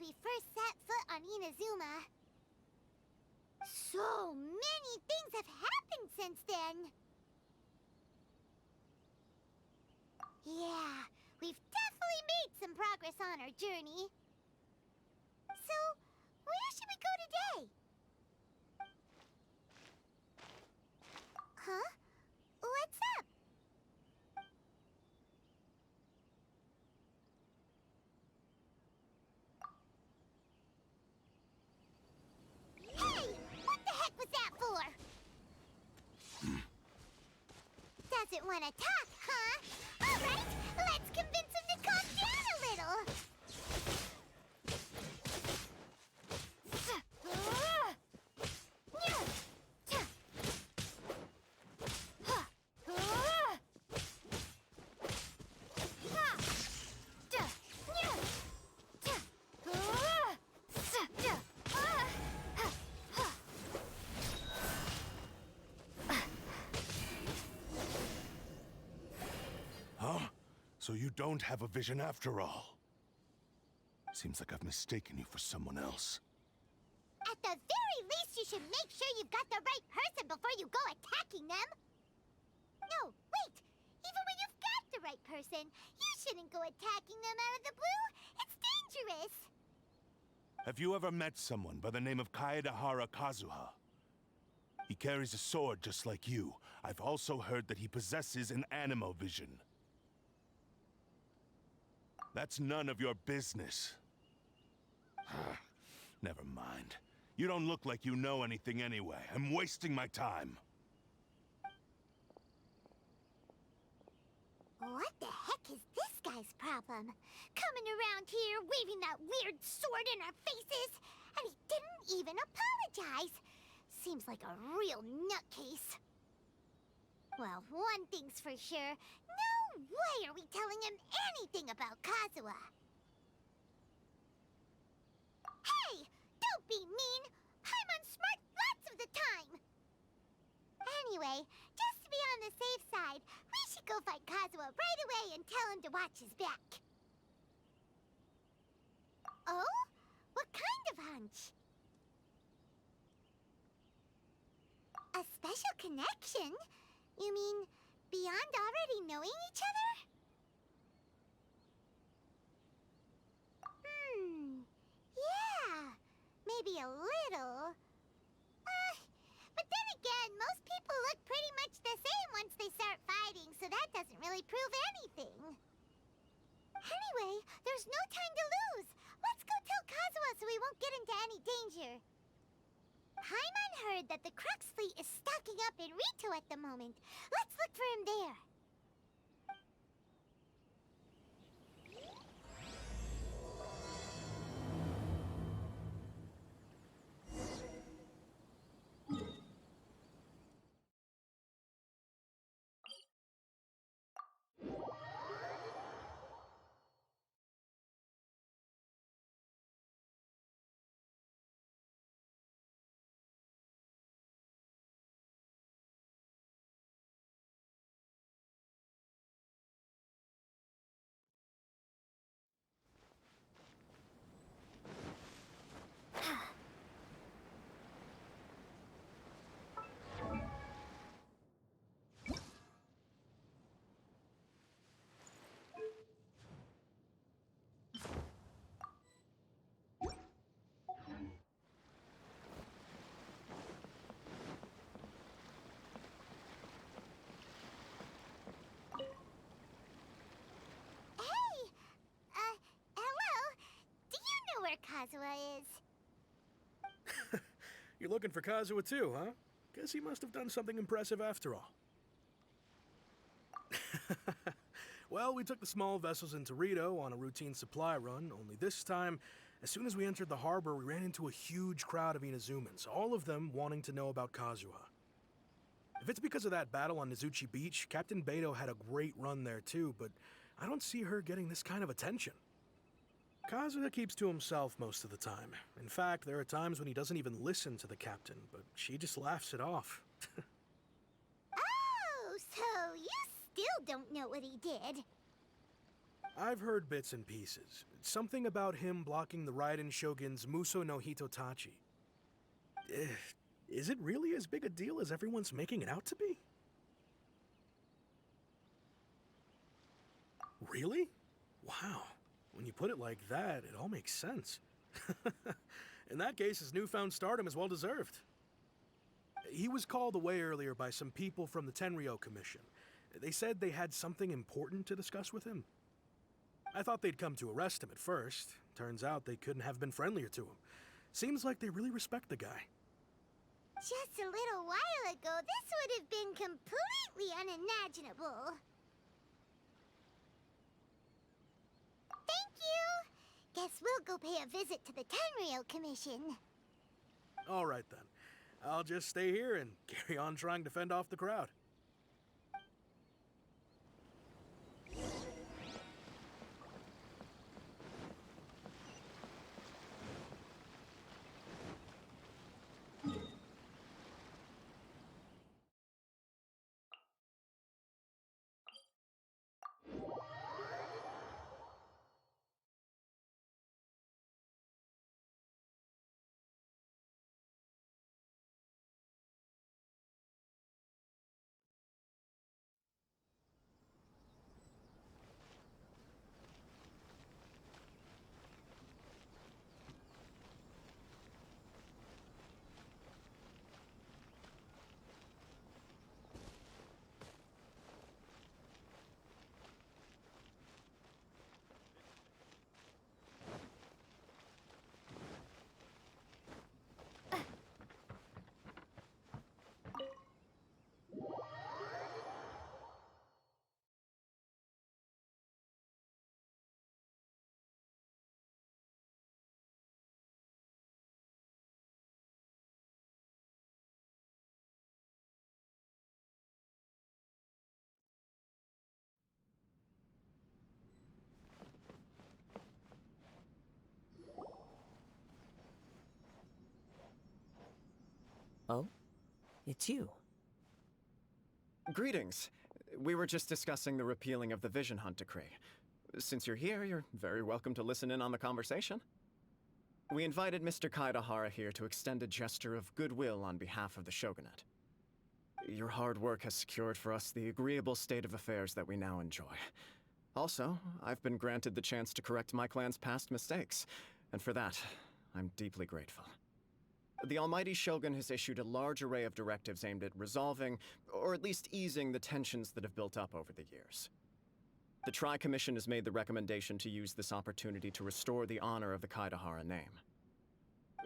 we first set foot on Inazuma. So many things have happened since then. Yeah, we've definitely made some progress on our journey. So, where should we go today? Huh? What's up? Hey! What the heck was that for? Doesn't want to talk, huh? All right, let's convince him to calm down a little. Huh? So you don't have a vision after all? Seems like I've mistaken you for someone else. At the very least, you should make sure you've got the right person before you go attacking them. No, wait! Even when you've got the right person, you shouldn't go attacking them out of the blue. It's dangerous. Have you ever met someone by the name of Kazuha? He carries a sword just like you. I've also heard that he possesses an animo vision. That's none of your business. Never mind. You don't look like you know anything anyway. I'm wasting my time. What the heck is this guy's problem? Coming around here, waving that weird sword in our faces, and he didn't even apologize. Seems like a real nutcase. Well, one thing's for sure. No way are we telling him anything about Kazuha. Hey! Don't be mean! I'm on smart lots of the time! Anyway, just to be on the safe side, we should go find Kazuha right away and tell him to watch his back. Oh? What kind of hunch? A special connection? You mean beyond already knowing each other? Yeah, maybe a little. But then again, most people look pretty much the same once they start fighting, so that doesn't really prove anything. Anyway, there's no time to lose. Let's go tell Kazuha so we won't get into any danger. Paimon heard that the Crux fleet is stocking up in Rito at the moment. Let's look for him there. Hello? Do you know where Kazuha is? You're looking for Kazuha too, huh? Guess he must have done something impressive after all. Well, we took the small vessels into Rito on a routine supply run, only this time, as soon as we entered the harbor, we ran into a huge crowd of Inazumans, all of them wanting to know about Kazuha. If it's because of that battle on Nizuchi Beach, Captain Beto had a great run there too, but I don't see her getting this kind of attention. Kazuha keeps to himself most of the time. In fact, there are times when he doesn't even listen to the captain, but she just laughs it off. Oh, so you still don't know what he did? I've heard bits and pieces. Something about him blocking the Raiden Shogun's Muso no Hitotachi. Is it really as big a deal as everyone's making it out to be? Really? Wow. When you put it like that, it all makes sense. In that case, his newfound stardom is well deserved. He was called away earlier by some people from the Tenryo Commission. They said they had something important to discuss with him. I thought they'd come to arrest him at first. Turns out they couldn't have been friendlier to him. Seems like they really respect the guy. Just a little while ago, this would have been completely unimaginable. Thank you! Guess we'll go pay a visit to the Tenryo Commission. All right then. I'll just stay here and carry on trying to fend off the crowd. Oh? It's you. Greetings. We were just discussing the repealing of the Vision Hunt decree. Since you're here, you're very welcome to listen in on the conversation. We invited Mr. Kaidahara here to extend a gesture of goodwill on behalf of the Shogunate. Your hard work has secured for us the agreeable state of affairs that we now enjoy. Also, I've been granted the chance to correct my clan's past mistakes, and for that, I'm deeply grateful. The Almighty Shogun has issued a large array of directives aimed at resolving, or at least easing, the tensions that have built up over the years. The Tri-Commission has made the recommendation to use this opportunity to restore the honor of the Kaidahara name.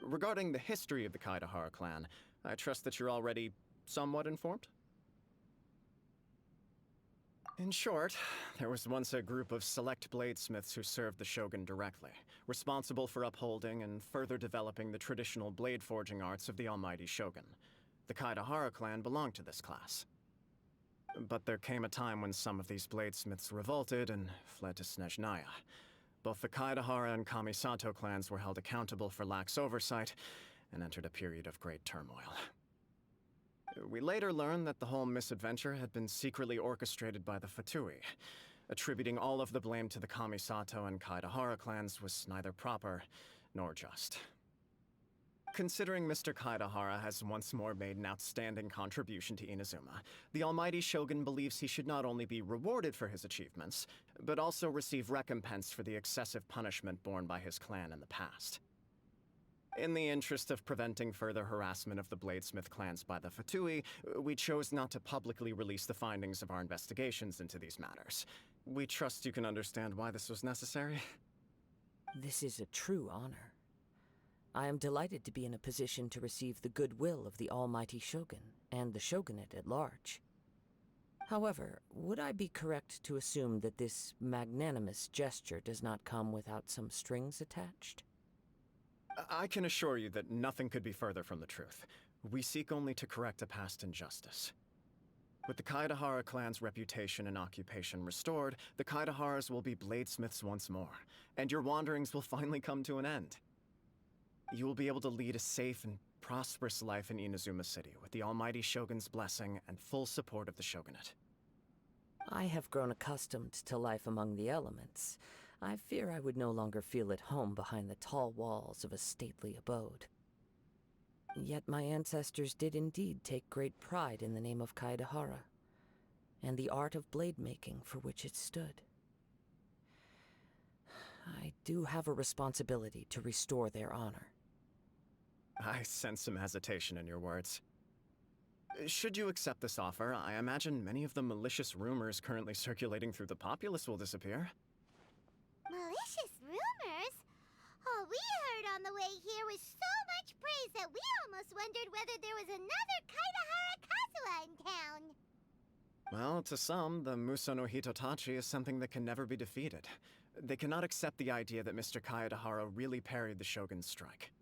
Regarding the history of the Kaidahara clan, I trust that you're already somewhat informed? In short, there was once a group of select bladesmiths who served the Shogun directly, responsible for upholding and further developing the traditional blade forging arts of the Almighty Shogun. The Kaidahara clan belonged to this class. But there came a time when some of these bladesmiths revolted and fled to Snezhnaya. Both the Kaidahara and Kamisato clans were held accountable for lax oversight and entered a period of great turmoil. We later learned that the whole misadventure had been secretly orchestrated by the Fatui. Attributing all of the blame to the Kamisato and Kaidahara clans was neither proper nor just. Considering Mr. Kaidahara has once more made an outstanding contribution to Inazuma, the Almighty Shogun believes he should not only be rewarded for his achievements, but also receive recompense for the excessive punishment borne by his clan in the past. In the interest of preventing further harassment of the bladesmith clans by the Fatui, we chose not to publicly release the findings of our investigations into these matters. We trust you can understand why this was necessary. This is a true honor. I am delighted to be in a position to receive the goodwill of the Almighty Shogun and the Shogunate at large. However, would I be correct to assume that this magnanimous gesture does not come without some strings attached? I can assure you that nothing could be further from the truth. We seek only to correct a past injustice. With the Kaidahara clan's reputation and occupation restored, the Kaidaharas will be bladesmiths once more, and your wanderings will finally come to an end. You will be able to lead a safe and prosperous life in Inazuma City with the Almighty Shogun's blessing and full support of the Shogunate. I have grown accustomed to life among the elements. I fear I would no longer feel at home behind the tall walls of a stately abode. Yet my ancestors did indeed take great pride in the name of Kaedahara, and the art of blade making for which it stood. I do have a responsibility to restore their honor. I sense some hesitation in your words. Should you accept this offer, I imagine many of the malicious rumors currently circulating through the populace will disappear. Malicious rumors? All we heard on the way here was so much praise that we almost wondered whether there was another Kaedahara Kazuha in town. Well, to some, the Muso no Hitotachi is something that can never be defeated. They cannot accept the idea that Mr. Kaedahara really parried the Shogun's strike.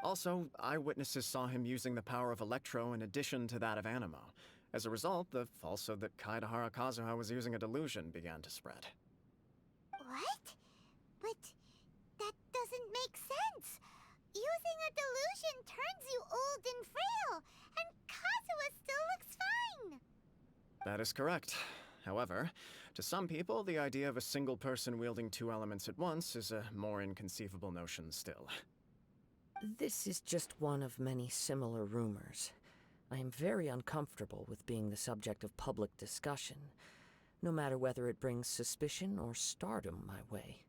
Also, eyewitnesses saw him using the power of Electro in addition to that of Animo. As a result, the falsehood that Kaedahara Kazuha was using a delusion began to spread. What? But that doesn't make sense. Using a delusion turns you old and frail, and Kazuha still looks fine. That is correct. However, to some people, the idea of a single person wielding two elements at once is a more inconceivable notion still. This is just one of many similar rumors. I am very uncomfortable with being the subject of public discussion, no matter whether it brings suspicion or stardom my way.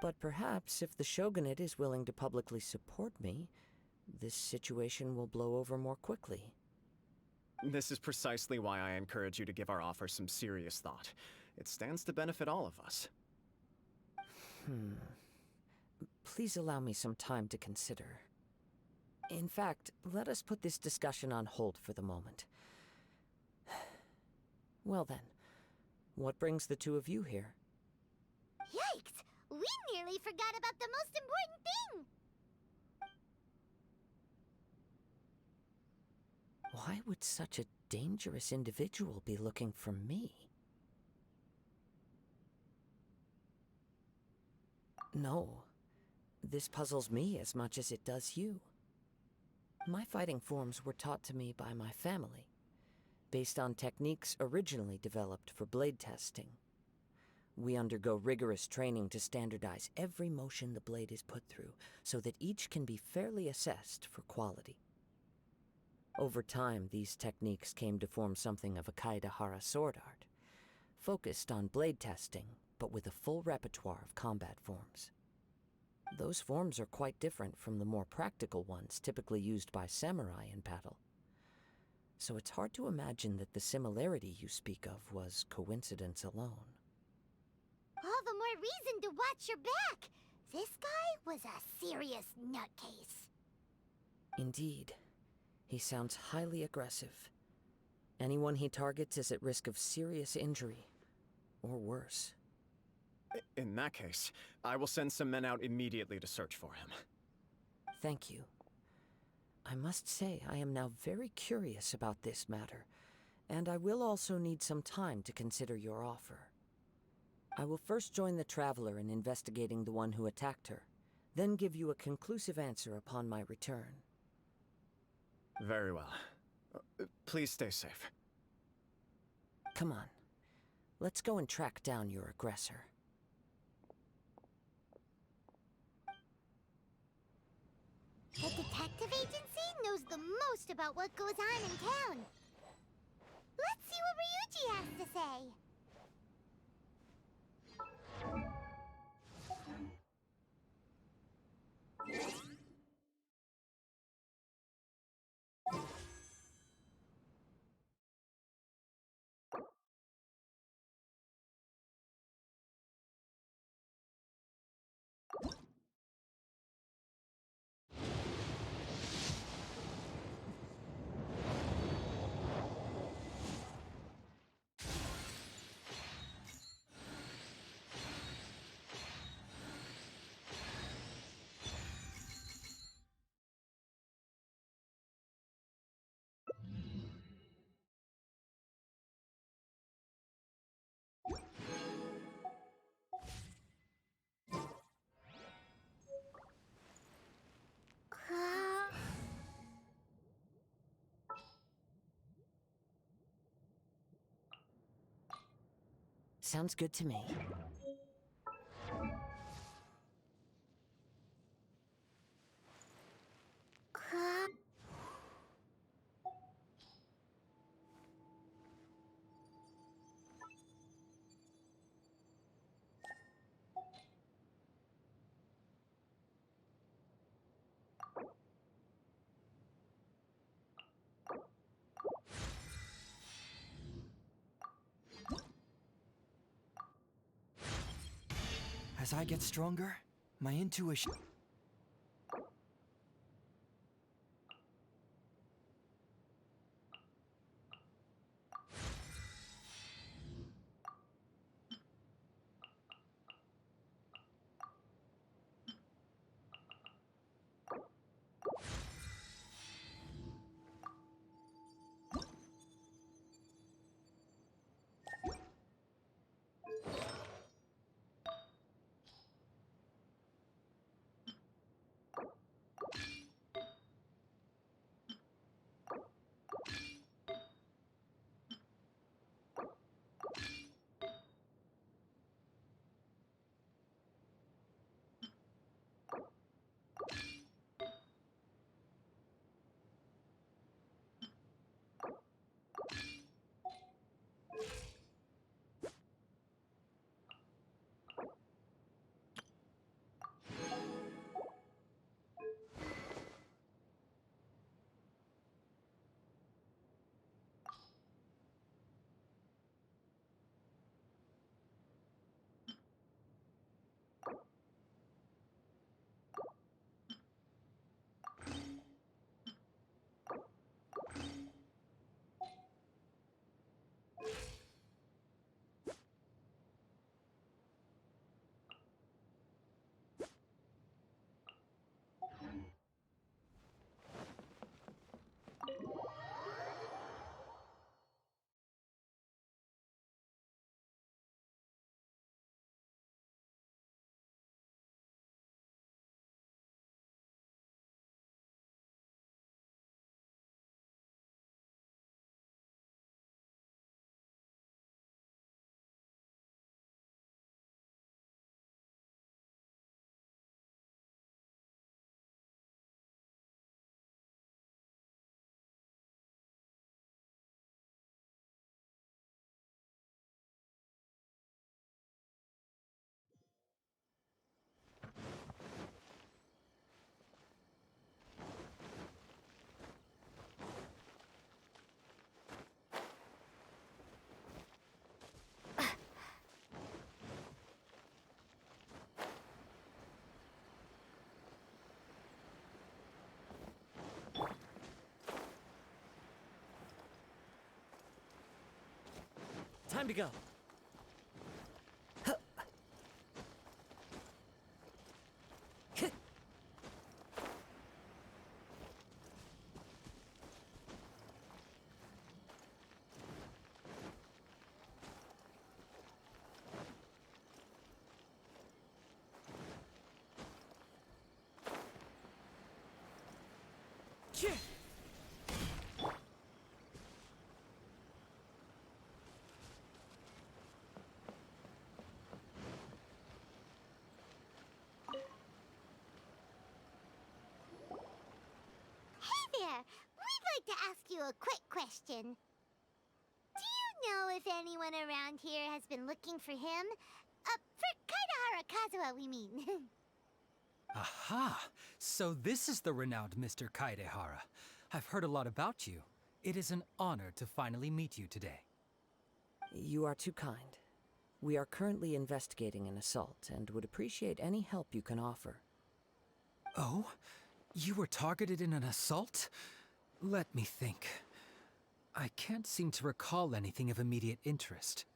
But perhaps if the Shogunate is willing to publicly support me, this situation will blow over more quickly. This is precisely why I encourage you to give our offer some serious thought. It stands to benefit all of us. Please allow me some time to consider. In fact, let us put this discussion on hold for the moment. Well then, what brings the two of you here? Yikes! We nearly forgot about the most important thing! Why would such a dangerous individual be looking for me? No. This puzzles me as much as it does you. My fighting forms were taught to me by my family, based on techniques originally developed for blade testing. We undergo rigorous training to standardize every motion the blade is put through, so that each can be fairly assessed for quality. Over time, these techniques came to form something of a Kaedahara sword art, focused on blade testing, but with a full repertoire of combat forms. Those forms are quite different from the more practical ones typically used by samurai in battle. So it's hard to imagine that the similarity you speak of was coincidence alone. All the more reason to watch your back! This guy was a serious nutcase. Indeed. He sounds highly aggressive. Anyone he targets is at risk of serious injury, or worse. In that case, I will send some men out immediately to search for him. Thank you. I must say I am now very curious about this matter, and I will also need some time to consider your offer. I will first join the Traveler in investigating the one who attacked her, then give you a conclusive answer upon my return. Very well. Please stay safe. Come on. Let's go and track down your aggressor. The detective agency knows the most about what goes on in town. Let's see what Ryuji has to say. Sounds good to me. Huh? As I get stronger, my intuition... Time to go. Hey there! We'd like to ask you a quick question. Do you know if anyone around here has been looking for him? For Kaidahara Kazuha, we mean. Aha! So this is the renowned Mr. Kaidehara. I've heard a lot about you. It is an honor to finally meet you today. You are too kind. We are currently investigating an assault and would appreciate any help you can offer. Oh? You were targeted in an assault? Let me think. I can't seem to recall anything of immediate interest.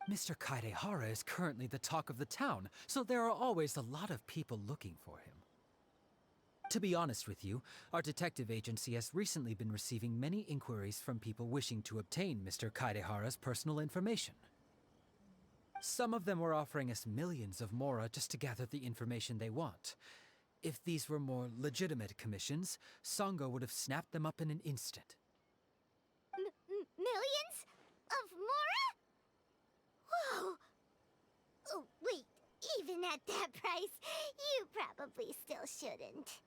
Mr. Kaidehara is currently the talk of the town, so there are always a lot of people looking for him. To be honest with you, our detective agency has recently been receiving many inquiries from people wishing to obtain Mr. Kaidehara's personal information. Some of them were offering us millions of mora just to gather the information they want. If these were more legitimate commissions, Sango would have snapped them up in an instant. Millions? Of Mora? Oh, wait. Even at that price, you probably still shouldn't.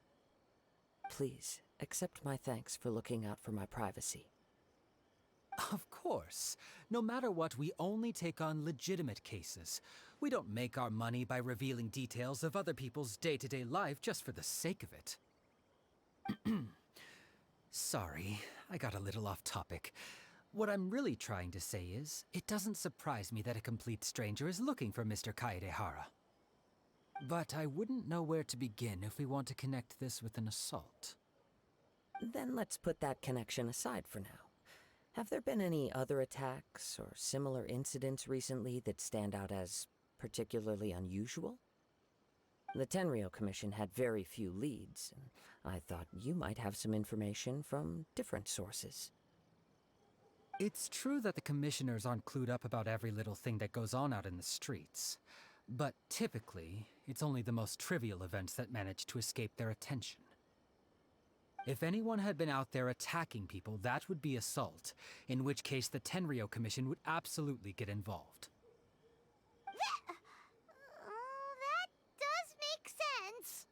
Please, accept my thanks for looking out for my privacy. Of course. No matter what, we only take on legitimate cases. We don't make our money by revealing details of other people's day-to-day life just for the sake of it. Sorry, I got a little off topic. What I'm really trying to say is, it doesn't surprise me that a complete stranger is looking for Mr. Kaedehara. But I wouldn't know where to begin if we want to connect this with an assault. Then let's put that connection aside for now. Have there been any other attacks or similar incidents recently that stand out as particularly unusual? The Tenryo Commission had very few leads, and I thought you might have some information from different sources. It's true that the commissioners aren't clued up about every little thing that goes on out in the streets. But typically, it's only the most trivial events that manage to escape their attention. If anyone had been out there attacking people, that would be assault, in which case the Tenryo Commission would absolutely get involved. That does make sense.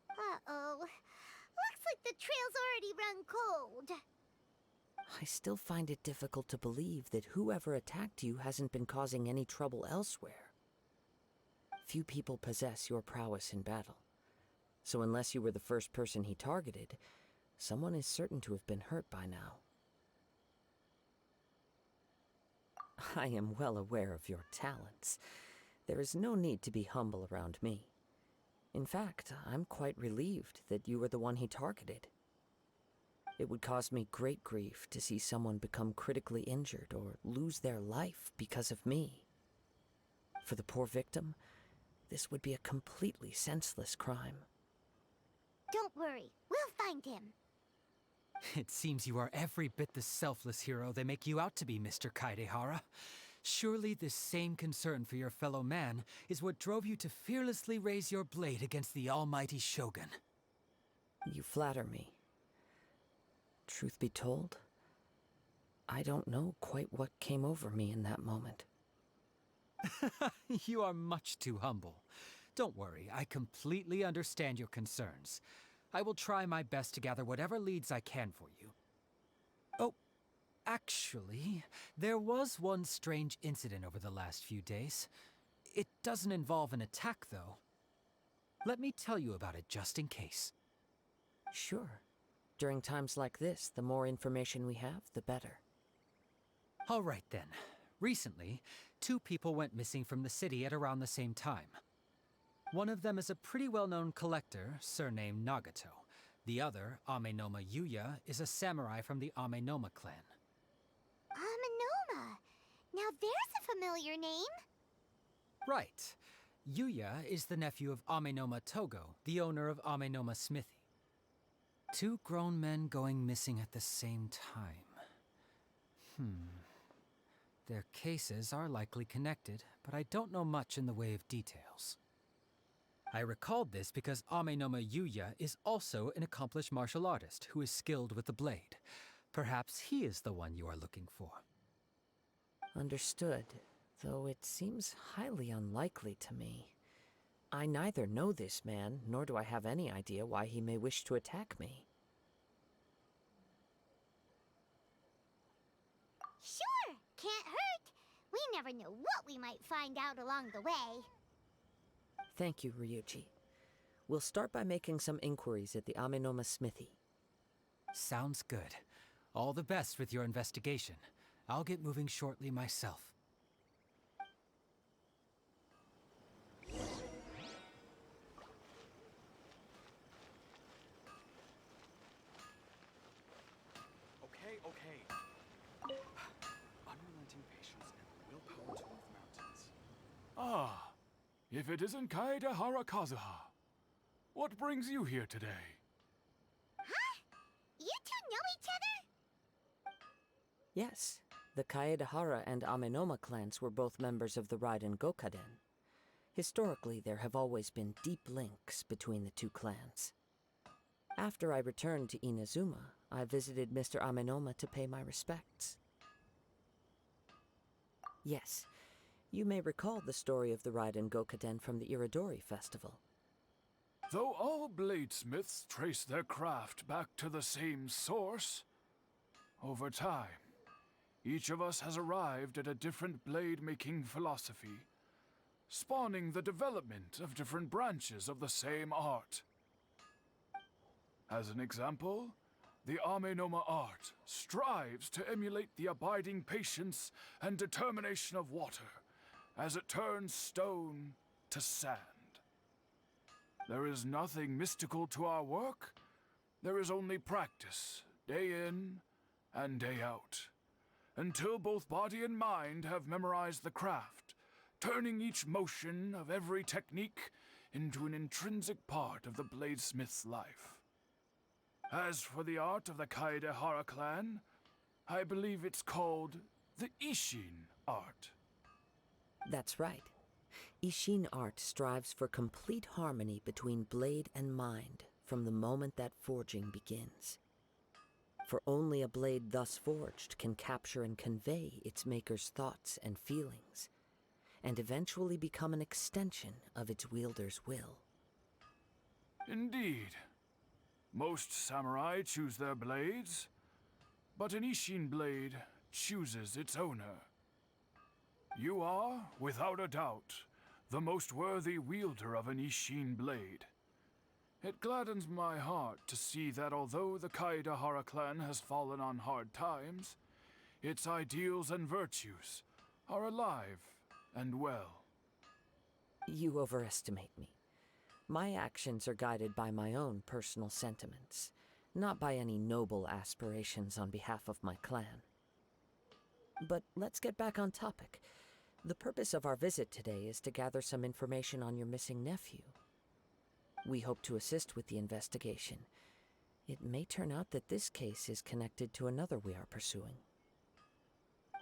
Uh-oh. Looks like the trail's already run cold. I still find it difficult to believe that whoever attacked you hasn't been causing any trouble elsewhere. Few people possess your prowess in battle. So unless you were the first person he targeted, someone is certain to have been hurt by now. I am well aware of your talents. There is no need to be humble around me. In fact, I'm quite relieved that you were the one he targeted. It would cause me great grief to see someone become critically injured or lose their life because of me. For the poor victim, this would be a completely senseless crime. Don't worry, we'll find him. It seems you are every bit the selfless hero they make you out to be, Mr. Kaedehara. Surely this same concern for your fellow man is what drove you to fearlessly raise your blade against the almighty Shogun. You flatter me. Truth be told, I don't know quite what came over me in that moment. You are much too humble. Don't worry, I completely understand your concerns. I will try my best to gather whatever leads I can for you. Oh, actually, there was one strange incident over the last few days. It doesn't involve an attack, though. Let me tell you about it just in case. Sure. During times like this, the more information we have, the better. All right then. Recently, 2 people went missing from the city at around the same time. One of them is a pretty well-known collector, surnamed Nagato. The other, Amenoma Yuya, is a samurai from the Amenoma clan. Amenoma. Now there's a familiar name. Right. Yuya is the nephew of Amenoma Togo, the owner of Amenoma Smithy. 2 grown men going missing at the same time. Their cases are likely connected, but I don't know much in the way of details. I recalled this because Amenoma Yuya is also an accomplished martial artist who is skilled with the blade. Perhaps he is the one you are looking for. Understood, though it seems highly unlikely to me. I neither know this man, nor do I have any idea why he may wish to attack me. Sure, can't hurt. We never know what we might find out along the way. Thank you, Ryuji. We'll start by making some inquiries at the Amenoma Smithy. Sounds good. All the best with your investigation. I'll get moving shortly myself. Okay. Unrelenting patience and willpower to move mountains. Ah, if it isn't Kaedehara Kazuha. What brings you here today? You two know each other? Yes, the Kaedehara and Amenoma clans were both members of the Raiden Gokaden. Historically, there have always been deep links between the 2 clans. After I returned to Inazuma, I visited Mr. Amenoma to pay my respects. Yes, You may recall the story of the Raiden Gokaden from the Iridori Festival. Though all bladesmiths trace their craft back to the same source, over time, each of us has arrived at a different blade-making philosophy, spawning the development of different branches of the same art. As an example, the Amenoma art strives to emulate the abiding patience and determination of water as it turns stone to sand. There is nothing mystical to our work. There is only practice, day in and day out, until both body and mind have memorized the craft, turning each motion of every technique into an intrinsic part of the bladesmith's life. As for the art of the Kaedehara clan, I believe it's called the Ishin art. That's right. Ishin art strives for complete harmony between blade and mind from the moment that forging begins. For only a blade thus forged can capture and convey its maker's thoughts and feelings, and eventually become an extension of its wielder's will. Indeed. Most samurai choose their blades, but an Ishin blade chooses its owner. You are, without a doubt, the most worthy wielder of an Ishin blade. It gladdens my heart to see that although the Kaedehara clan has fallen on hard times, its ideals and virtues are alive and well. You overestimate me. My actions are guided by my own personal sentiments, not by any noble aspirations on behalf of my clan. But let's get back on topic. The purpose of our visit today is to gather some information on your missing nephew. We hope to assist with the investigation. It may turn out that this case is connected to another we are pursuing.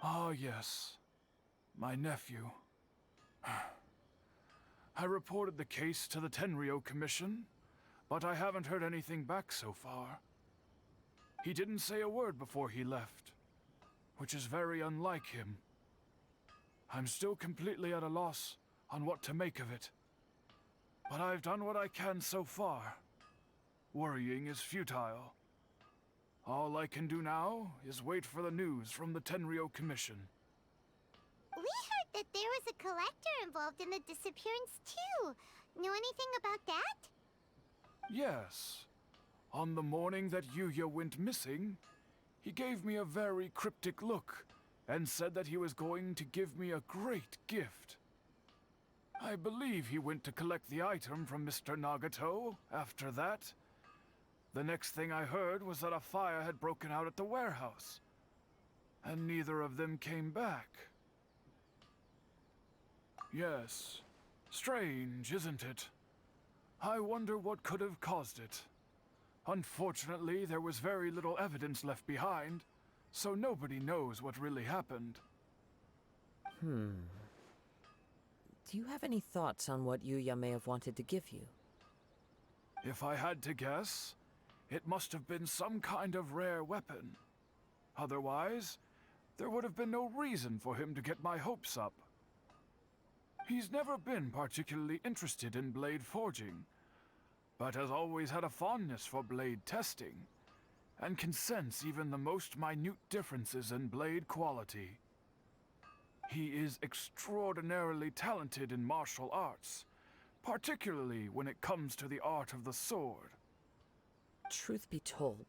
Ah, yes. My nephew. I reported the case to the Tenryo Commission, but I haven't heard anything back so far. He didn't say a word before he left, which is very unlike him. I'm still completely at a loss on what to make of it. But I've done what I can so far. Worrying is futile. All I can do now is wait for the news from the Tenryo Commission. We heard that there was a collector involved in the disappearance too. Know anything about that? Yes. On the morning that Yuya went missing, he gave me a very cryptic look and said that he was going to give me a great gift. I believe he went to collect the item from Mr. Nagato after that. The next thing I heard was that a fire had broken out at the warehouse, and neither of them came back. Yes, strange, isn't it? I wonder what could have caused it. Unfortunately, there was very little evidence left behind, so nobody knows what really happened. Do you have any thoughts on what Yuya may have wanted to give you? If I had to guess, it must have been some kind of rare weapon. Otherwise, there would have been no reason for him to get my hopes up. He's never been particularly interested in blade forging, but has always had a fondness for blade testing, and can sense even the most minute differences in blade quality. He is extraordinarily talented in martial arts, particularly when it comes to the art of the sword. Truth be told,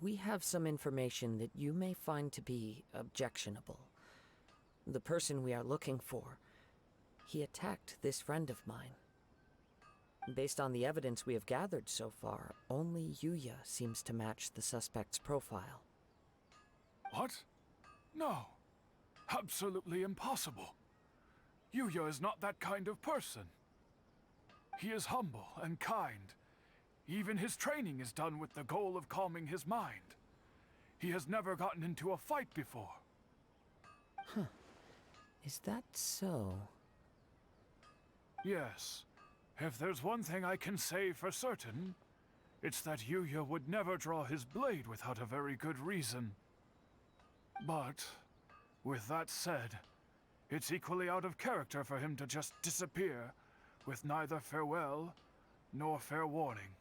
we have some information that you may find to be objectionable. The person we are looking for, he attacked this friend of mine. Based on the evidence we have gathered so far, only Yuya seems to match the suspect's profile. What? No. Absolutely impossible. Yuya is not that kind of person. He is humble and kind. Even his training is done with the goal of calming his mind. He has never gotten into a fight before. Is that so? Yes. If there's one thing I can say for certain, it's that Yuya would never draw his blade without a very good reason. But, with that said, It's equally out of character for him to just disappear, with neither farewell nor fair warning.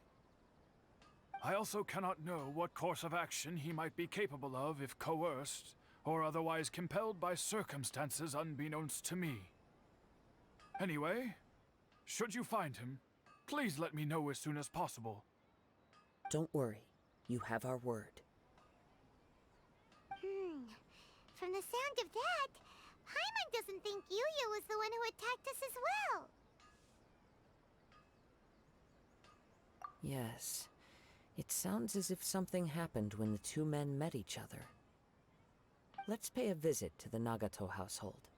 I also cannot know what course of action he might be capable of if coerced, or otherwise compelled by circumstances unbeknownst to me. Anyway, should you find him, please let me know as soon as possible. Don't worry. You have our word. From the sound of that, Paimon doesn't think Yuya was the one who attacked us as well. Yes. It sounds as if something happened when the two men met each other. Let's pay a visit to the Nagato household.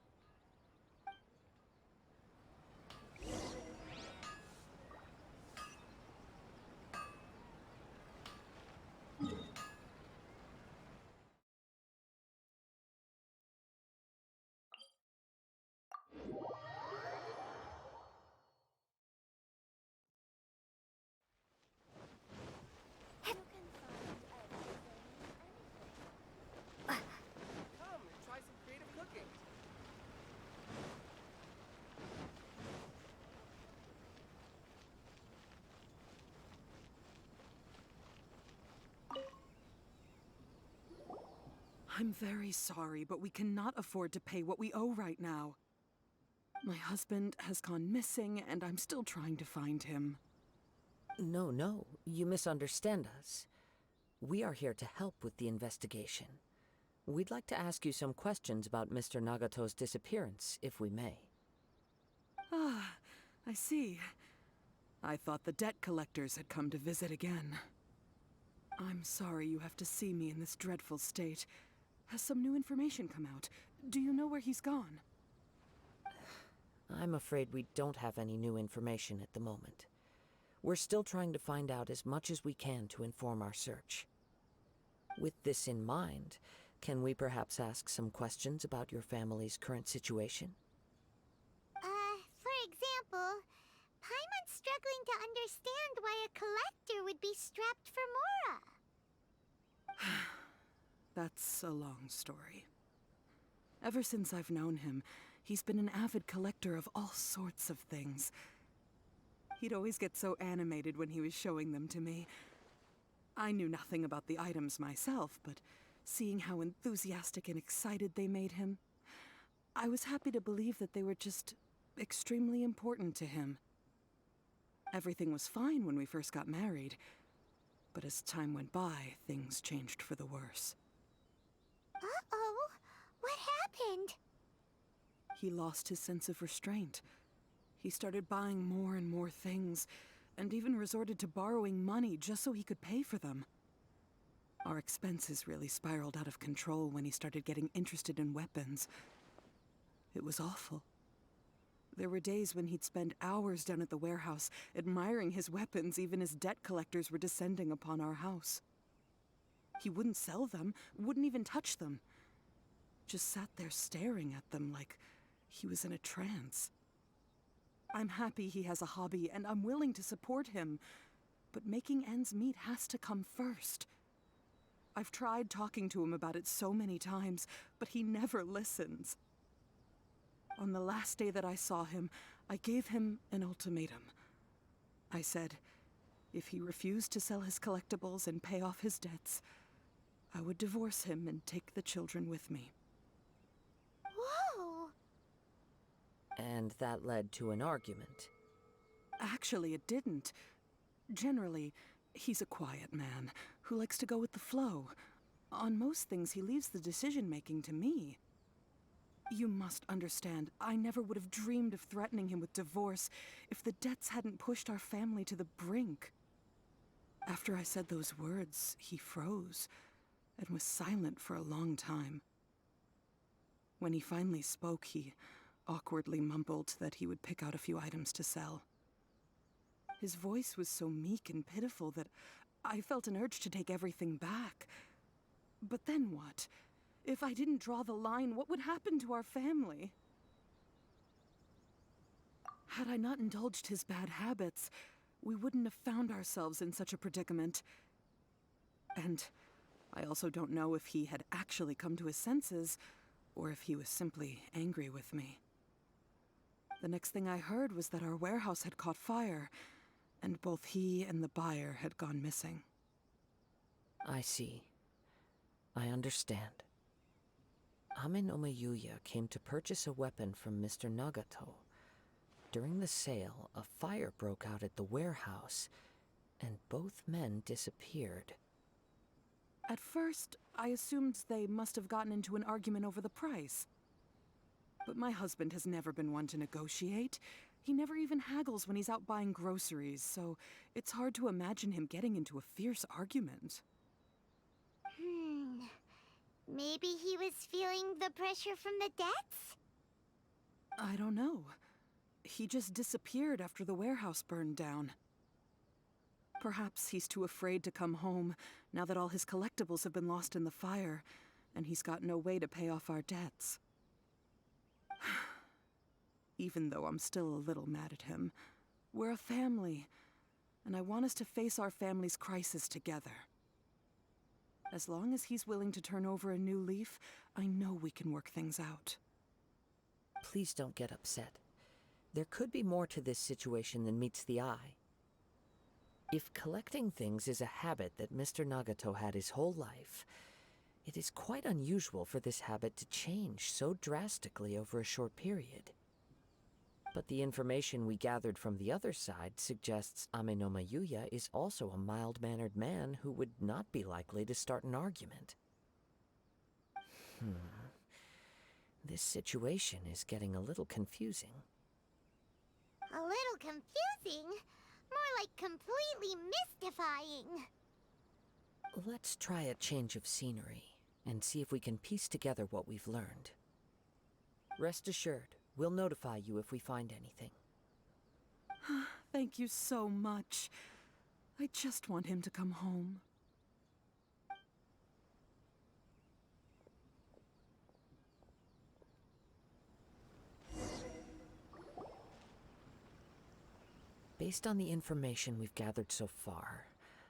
Come and try some creative cooking. I'm very sorry, but we cannot afford to pay what we owe right now. My husband has gone missing, and I'm still trying to find him. No, you misunderstand us. We are here to help with the investigation. We'd like to ask you some questions about Mr. Nagato's disappearance, if we may. Ah, I see. I thought the debt collectors had come to visit again. I'm sorry you have to see me in this dreadful state. Has some new information come out? Do you know where he's gone? I'm afraid we don't have any new information at the moment. We're still trying to find out as much as we can to inform our search. With this in mind, can we perhaps ask some questions about your family's current situation? For example, Paimon's struggling to understand why a collector would be strapped for Mora. That's a long story. Ever since I've known him, he's been an avid collector of all sorts of things. He'd always get so animated when he was showing them to me. I knew nothing about the items myself, but seeing how enthusiastic and excited they made him, I was happy to believe that they were just extremely important to him. Everything was fine when we first got married, but as time went by, things changed for the worse. Uh-oh, what happened? He lost his sense of restraint. He started buying more and more things, and even resorted to borrowing money just so he could pay for them. Our expenses really spiraled out of control when he started getting interested in weapons. It was awful. There were days when he'd spend hours down at the warehouse, admiring his weapons even as debt collectors were descending upon our house. He wouldn't sell them, wouldn't even touch them. Just sat there staring at them like he was in a trance. I'm happy he has a hobby, and I'm willing to support him. But making ends meet has to come first. I've tried talking to him about it so many times, but he never listens. On the last day that I saw him, I gave him an ultimatum. I said, if he refused to sell his collectibles and pay off his debts, I would divorce him and take the children with me. Whoa! And that led to an argument. Actually, it didn't. Generally, he's a quiet man who likes to go with the flow. On most things, he leaves the decision-making to me. You must understand, I never would have dreamed of threatening him with divorce if the debts hadn't pushed our family to the brink. After I said those words, he froze and was silent for a long time. When he finally spoke, he awkwardly mumbled that he would pick out a few items to sell. His voice was so meek and pitiful that I felt an urge to take everything back. But then what? If I didn't draw the line, what would happen to our family? Had I not indulged his bad habits, we wouldn't have found ourselves in such a predicament. And I also don't know if he had actually come to his senses, or if he was simply angry with me. The next thing I heard was that our warehouse had caught fire, and both he and the buyer had gone missing. I see. I understand. Ame no Yuya came to purchase a weapon from Mr. Nagato. During the sale, a fire broke out at the warehouse, and both men disappeared. At first, I assumed they must have gotten into an argument over the price. But my husband has never been one to negotiate. He never even haggles when he's out buying groceries, so it's hard to imagine him getting into a fierce argument. Maybe he was feeling the pressure from the debts? I don't know. He just disappeared after the warehouse burned down. Perhaps he's too afraid to come home now that all his collectibles have been lost in the fire, and he's got no way to pay off our debts. Even though I'm still a little mad at him, we're a family, and I want us to face our family's crisis together. As long as he's willing to turn over a new leaf, I know we can work things out. Please don't get upset. There could be more to this situation than meets the eye. If collecting things is a habit that Mr. Nagato had his whole life, it is quite unusual for this habit to change so drastically over a short period. But the information we gathered from the other side suggests Ame no Yuya is also a mild-mannered man who would not be likely to start an argument. This situation is getting a little confusing. A little confusing? More like completely mystifying. Let's try a change of scenery and see if we can piece together what we've learned. Rest assured, we'll notify you if we find anything. Thank you so much. I just want him to come home. Based on the information we've gathered so far,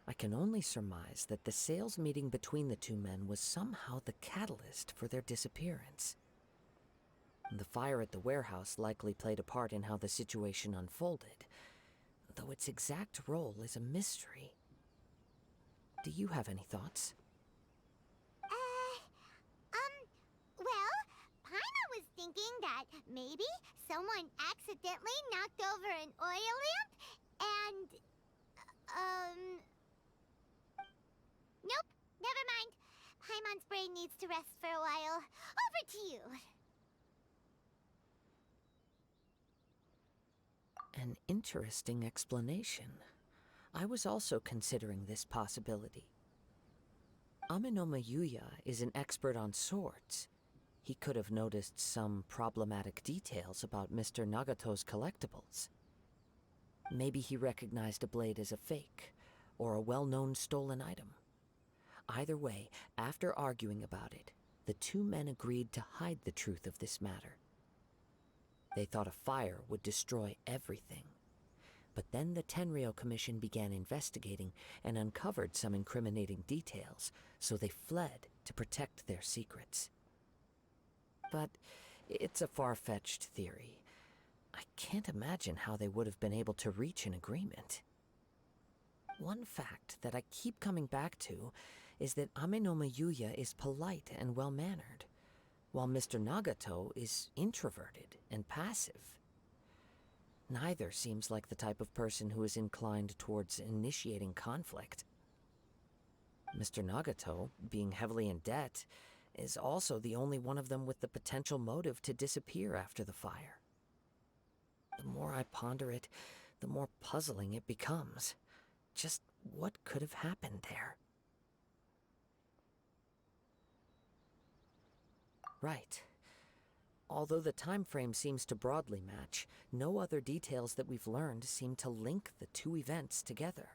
I can only surmise that the sales meeting between the two men was somehow the catalyst for their disappearance. The fire at the warehouse likely played a part in how the situation unfolded, though its exact role is a mystery. Do you have any thoughts? Well, Paimon was thinking that maybe someone accidentally knocked over an oil lamp and, nope, never mind. Paimon's brain needs to rest for a while. Over to you. An interesting explanation. I was also considering this possibility. Ame no Yuya is an expert on swords. He could have noticed some problematic details about Mr. Nagato's collectibles. Maybe he recognized a blade as a fake, or a well-known stolen item. Either way, after arguing about it, the two men agreed to hide the truth of this matter. They thought a fire would destroy everything. But then the Tenryo Commission began investigating and uncovered some incriminating details, so they fled to protect their secrets. But it's a far-fetched theory. I can't imagine how they would have been able to reach an agreement. One fact that I keep coming back to is that Ame no Yuya is polite and well-mannered, while Mr. Nagato is introverted and passive. Neither seems like the type of person who is inclined towards initiating conflict. Mr. Nagato, being heavily in debt, is also the only one of them with the potential motive to disappear after the fire. The more I ponder it, the more puzzling it becomes. Just what could have happened there? Right. Although the time frame seems to broadly match, no other details that we've learned seem to link the two events together.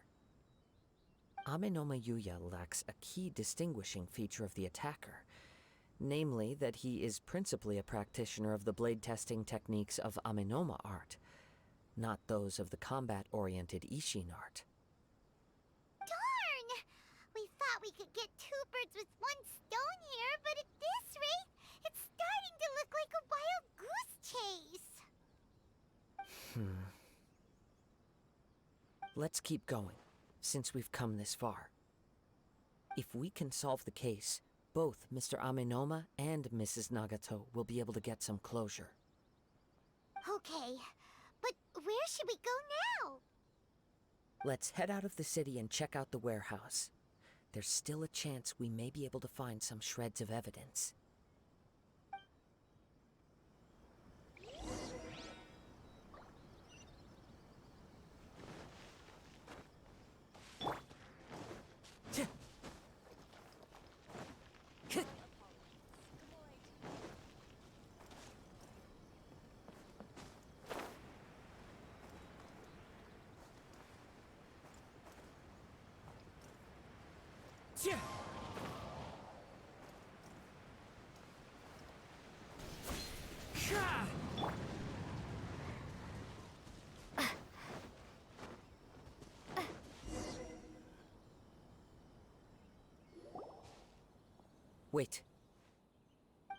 Ame no Yuya lacks a key distinguishing feature of the attacker, namely that he is principally a practitioner of the blade testing techniques of Amenoma art, not those of the combat-oriented Ishin art. Darn! We thought we could get two birds with one stone here, but at this rate, it's starting to look like a wild goose chase. Let's keep going, since we've come this far. If we can solve the case, both Mr. Amenoma and Mrs. Nagato will be able to get some closure. Okay, but where should we go now? Let's head out of the city and check out the warehouse. There's still a chance we may be able to find some shreds of evidence. Wait.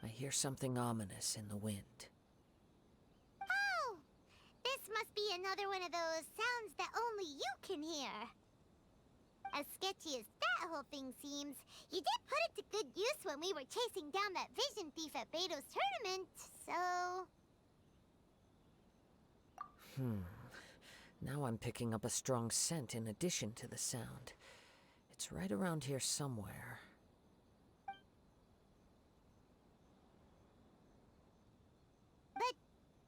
I hear something ominous in the wind. Oh! This must be another one of those sounds that only you can hear. As sketchy as that whole thing seems, you did put it to good use when we were chasing down that vision thief at Beto's tournament, so... Now I'm picking up a strong scent in addition to the sound. It's right around here somewhere. But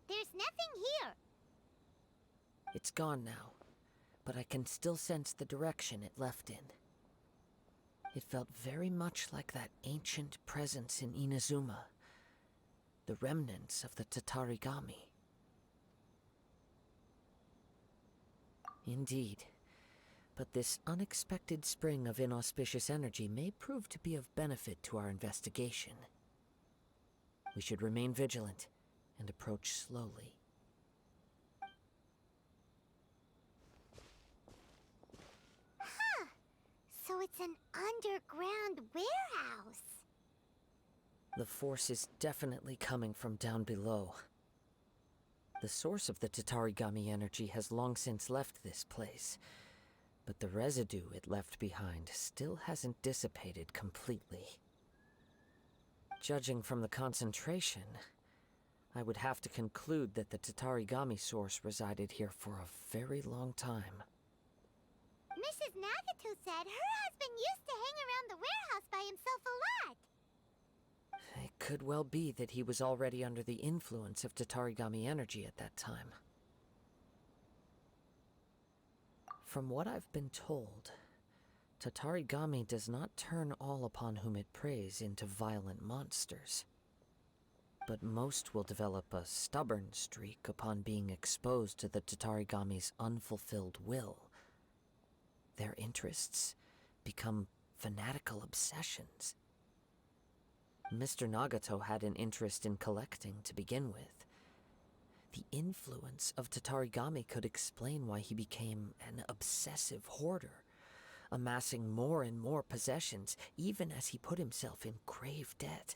there's nothing here. It's gone now, but I can still sense the direction it left in. It felt very much like that ancient presence in Inazuma, the remnants of the Tatarigami. Indeed, but this unexpected spring of inauspicious energy may prove to be of benefit to our investigation. We should remain vigilant and approach slowly. So it's an underground warehouse. The force is definitely coming from down below. The source of the Tatarigami energy has long since left this place, but the residue it left behind still hasn't dissipated completely. Judging from the concentration, I would have to conclude that the Tatarigami source resided here for a very long time. Mrs. Nagato said her husband used to hang around the warehouse by himself a lot. It could well be that he was already under the influence of Tatarigami energy at that time. From what I've been told, Tatarigami does not turn all upon whom it preys into violent monsters. But most will develop a stubborn streak upon being exposed to the Tatarigami's unfulfilled will. Their interests become fanatical obsessions. Mr. Nagato had an interest in collecting to begin with. The influence of Tatarigami could explain why he became an obsessive hoarder, amassing more and more possessions, even as he put himself in grave debt.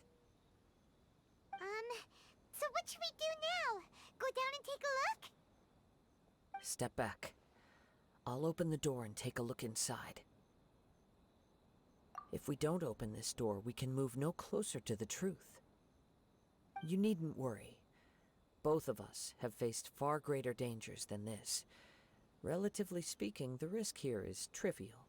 So what should we do now? Go down and take a look? Step back. I'll open the door and take a look inside. If we don't open this door, we can move no closer to the truth. You needn't worry. Both of us have faced far greater dangers than this. Relatively speaking, the risk here is trivial.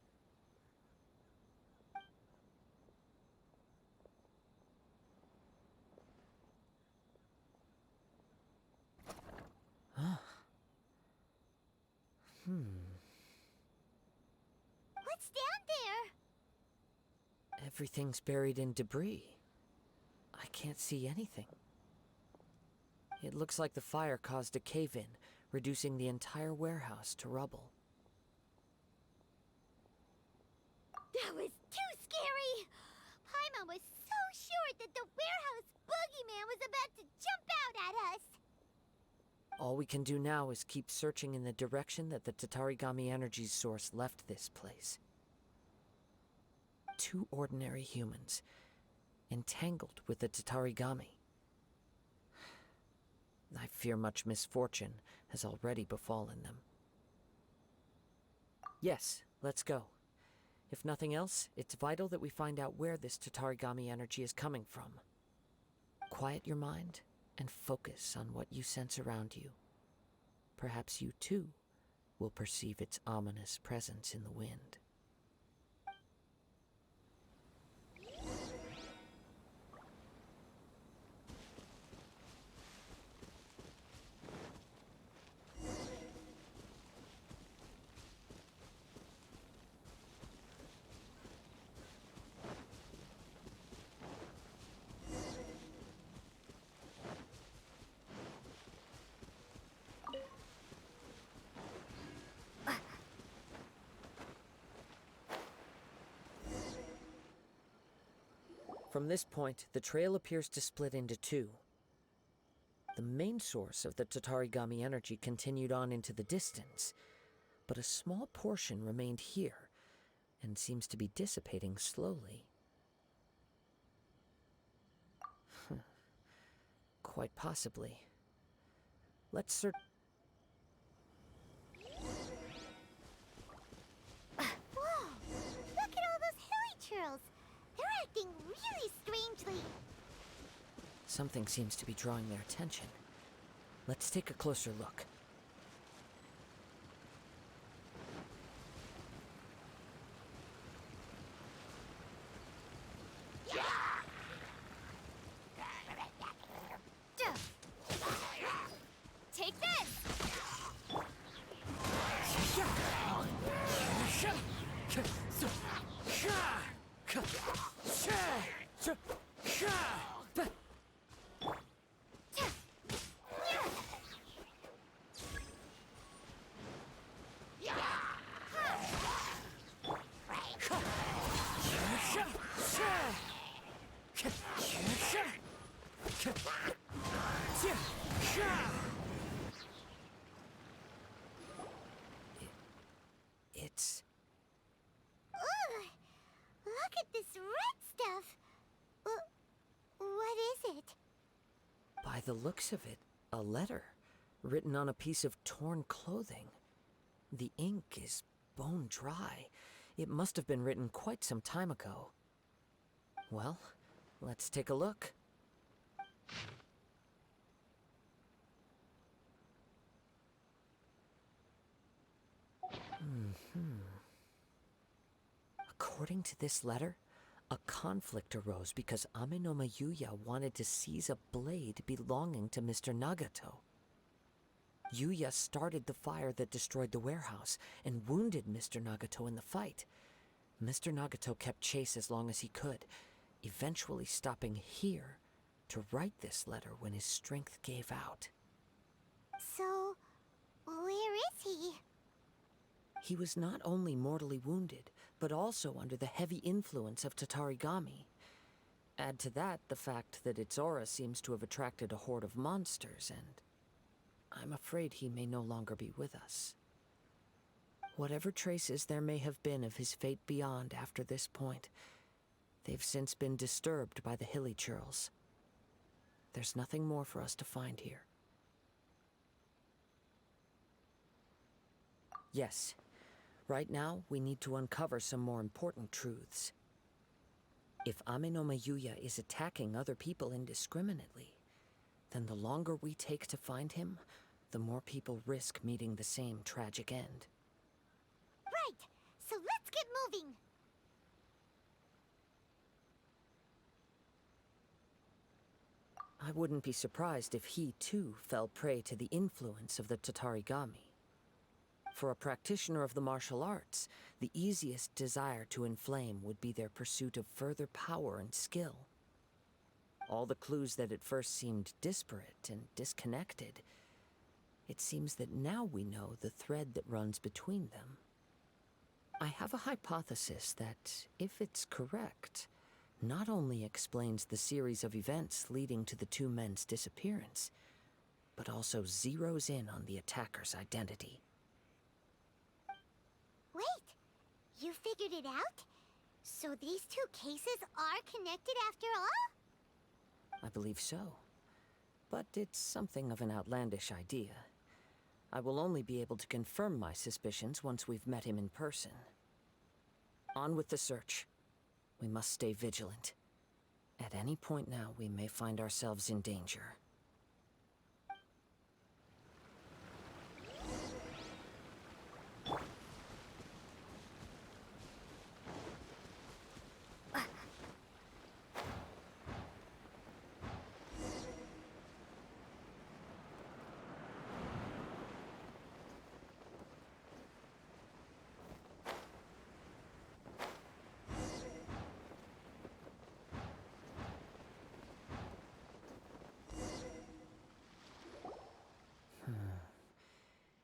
What's down there? Everything's buried in debris. I can't see anything. It looks like the fire caused a cave-in, reducing the entire warehouse to rubble. That was too scary! Paimon was so sure that the warehouse boogeyman was about to jump out at us! All we can do now is keep searching in the direction that the Tatarigami energy's source left this place. Two ordinary humans, entangled with the Tatarigami, I fear much misfortune has already befallen them. Yes, let's go. If nothing else, it's vital that we find out where this Tatarigami energy is coming from. Quiet your mind and focus on what you sense around you. Perhaps you too will perceive its ominous presence in the wind. From this point, the trail appears to split into two. The main source of the Tatarigami energy continued on into the distance, but a small portion remained here and seems to be dissipating slowly. Quite possibly. Let's search. Whoa! Look at all those hilly churls! They're acting really strangely. Something seems to be drawing their attention. Let's take a closer look. Take this! It's... Ugh! Look at this red stuff! What is it? By the looks of it, a letter written on a piece of torn clothing. The ink is bone dry. It must have been written quite some time ago. Well, let's take a look. According to this letter, a conflict arose because Amenoma Yuya wanted to seize a blade belonging to Mr. Nagato. Yuya started the fire that destroyed the warehouse and wounded Mr. Nagato in the fight. Mr. Nagato kept chase as long as he could, eventually stopping here to write this letter when his strength gave out. So, where is he? He was not only mortally wounded, but also under the heavy influence of Tatarigami. Add to that the fact that its aura seems to have attracted a horde of monsters, and I'm afraid he may no longer be with us. Whatever traces there may have been of his fate beyond after this point, they've since been disturbed by the hilly churls. There's nothing more for us to find here. Yes. Right now, we need to uncover some more important truths. If Amenoma Yuya is attacking other people indiscriminately, then the longer we take to find him, the more people risk meeting the same tragic end. Right! So let's get moving! I wouldn't be surprised if he, too, fell prey to the influence of the Tatarigami. For a practitioner of the martial arts, the easiest desire to inflame would be their pursuit of further power and skill. All the clues that at first seemed disparate and disconnected, it seems that now we know the thread that runs between them. I have a hypothesis that, if it's correct, not only explains the series of events leading to the two men's disappearance, but also zeroes in on the attacker's identity. Wait! You figured it out? So these two cases are connected after all? I believe so. but it's something of an outlandish idea. I will only be able to confirm my suspicions once we've met him in person. On with the search. We must stay vigilant. At any point now, we may find ourselves in danger.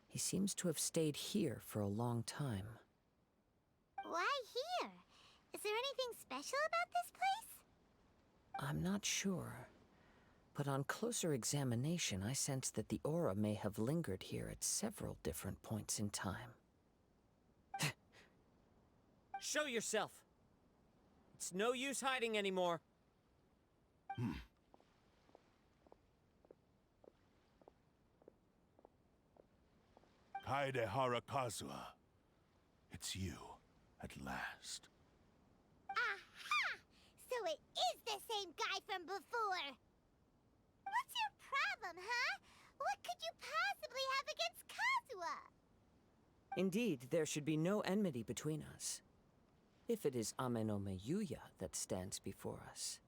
He seems to have stayed here for a long time. Why here? Is there anything special about this place? I'm not sure. But on closer examination, I sense that the aura may have lingered here at several different points in time. Show yourself! It's no use hiding anymore. Kaedehara Kazuha. It's you, at last. Aha! So it is the same guy from before! What's your problem, huh? What could you possibly have against Kazuha? Indeed, there should be no enmity between us. If it is Ame no Miyuya that stands before us.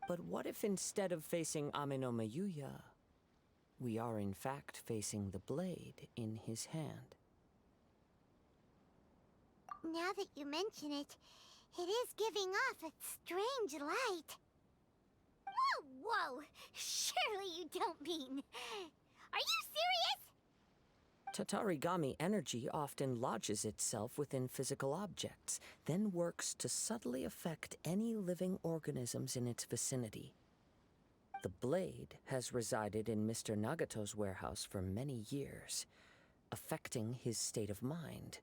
But what if instead of facing Ame no Miyuya, we are in fact facing the blade in his hand? Now that you mention it, it is giving off a strange light. Whoa, whoa! Surely you don't mean... Are you serious? Tatarigami energy often lodges itself within physical objects, then works to subtly affect any living organisms in its vicinity. The blade has resided in Mr. Nagato's warehouse for many years, affecting his state of mind,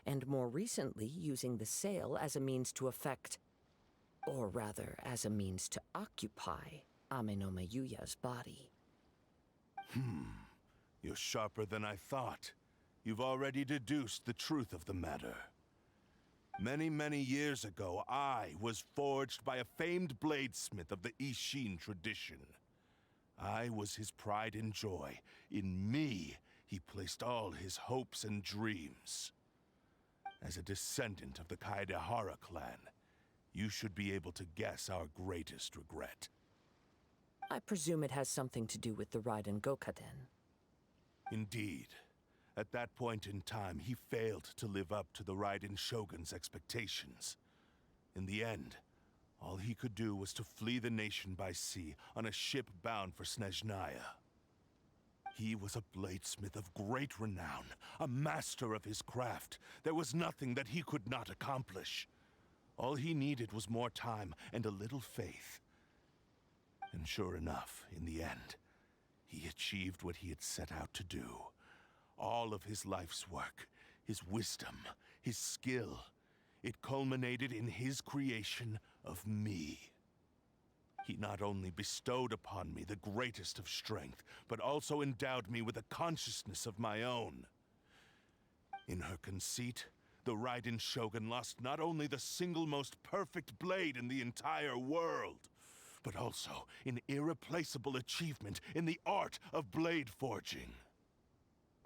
and more recently using the sale as a means to affect, or rather as a means to occupy, Ame no Miyuya's body. You're sharper than I thought. You've already deduced the truth of the matter. Many, many years ago, I was forged by a famed bladesmith of the Ishin tradition. I was his pride and joy. In me, he placed all his hopes and dreams. As a descendant of the Kaedehara clan, you should be able to guess our greatest regret. I presume it has something to do with the Raiden Gokaden. Indeed. At that point in time, he failed to live up to the Raiden Shogun's expectations. In the end, all he could do was to flee the nation by sea on a ship bound for Snezhnaya. He was a bladesmith of great renown, a master of his craft. There was nothing that he could not accomplish. All he needed was more time and a little faith. And sure enough, in the end, he achieved what he had set out to do. All of his life's work, his wisdom, his skill, it culminated in his creation of me. He not only bestowed upon me the greatest of strength, but also endowed me with a consciousness of my own. In her conceit, the Raiden Shogun lost not only the single most perfect blade in the entire world, but also an irreplaceable achievement in the art of blade forging.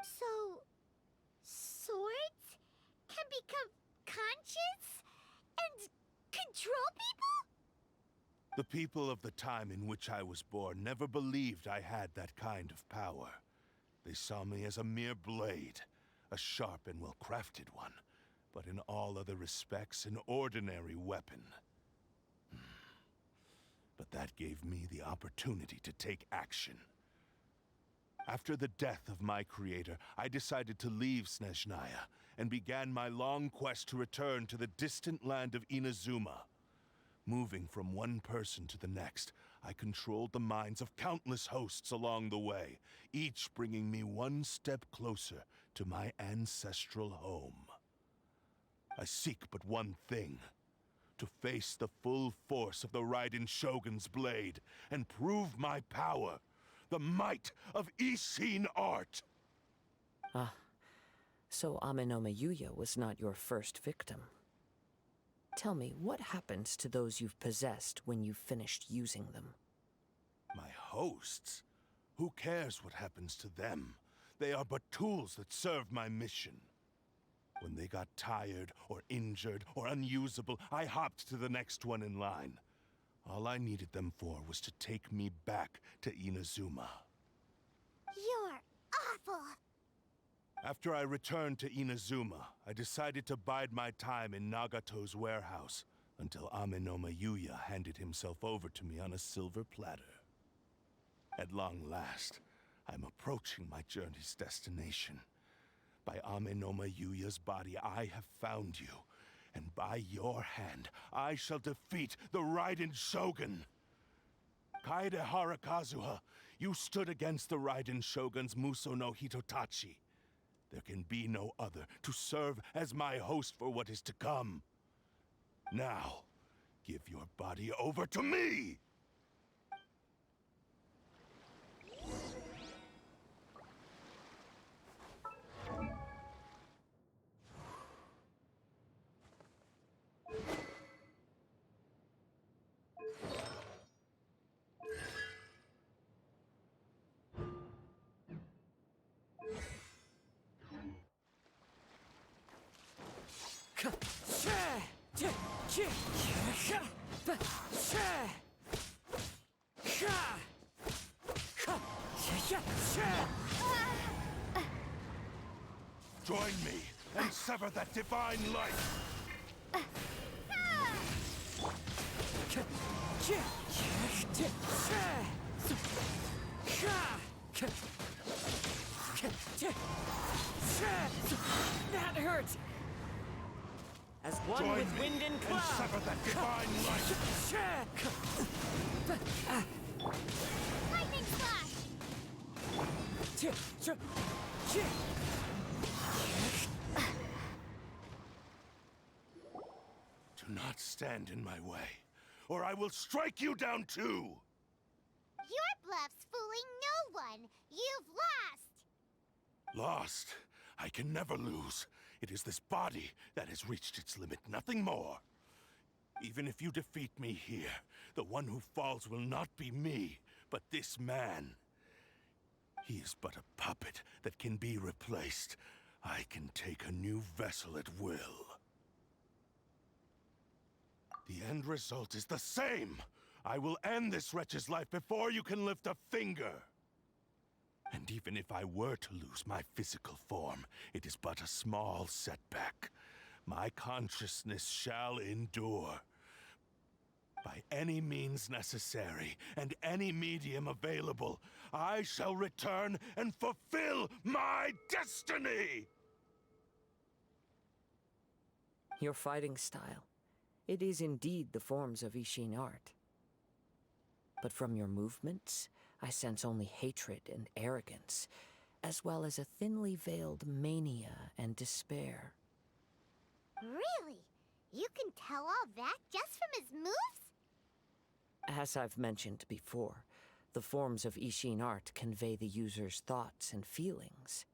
So... swords can become conscious and control people? The people of the time in which I was born never believed I had that kind of power. They saw me as a mere blade, a sharp and well-crafted one, but in all other respects an ordinary weapon. But that gave me the opportunity to take action. After the death of my creator, I decided to leave Snezhnaya and began my long quest to return to the distant land of Inazuma. Moving from one person to the next, I controlled the minds of countless hosts along the way, each bringing me one step closer to my ancestral home. I seek but one thing: to face the full force of the Raiden Shogun's blade and prove my power, the might of Ishin art. Ah, so Amenoma Yuya was not your first victim. Tell me, what happens to those you've possessed when you've finished using them? My hosts? Who cares what happens to them? They are but tools that serve my mission. When they got tired, or injured, or unusable, I hopped to the next one in line. All I needed them for was to take me back to Inazuma. You're awful! After I returned to Inazuma, I decided to bide my time in Nagato's warehouse until Amenoma Yuya handed himself over to me on a silver platter. At long last, I'm approaching my journey's destination. By Amenoma Yuya's body, I have found you, and by your hand, I shall defeat the Raiden Shogun. Kaedehara Kazuha, you stood against the Raiden Shogun's Muso no Hitotachi. There can be no other to serve as my host for what is to come. Now, give your body over to me! Join me and sever that divine light! That hurts! As one Join with me wind and and cloud! sever that divine light! Lightning slash! Do not stand in my way, or I will strike you down too! Your bluff's fooling no one! You've lost! Lost? I can never lose. It is this body that has reached its limit, nothing more. Even if you defeat me here, the one who falls will not be me, but this man. He is but a puppet that can be replaced. I can take a new vessel at will. The end result is the same! I will end this wretch's life before you can lift a finger! And even if I were to lose my physical form, it is but a small setback. My consciousness shall endure. By any means necessary, and any medium available, I shall return and fulfill my destiny! Your fighting style. It is indeed the forms of Ishin art. But from your movements, I sense only hatred and arrogance, as well as a thinly veiled mania and despair. Really? You can tell all that just from his moves? As I've mentioned before, the forms of Ishin art convey the user's thoughts and feelings.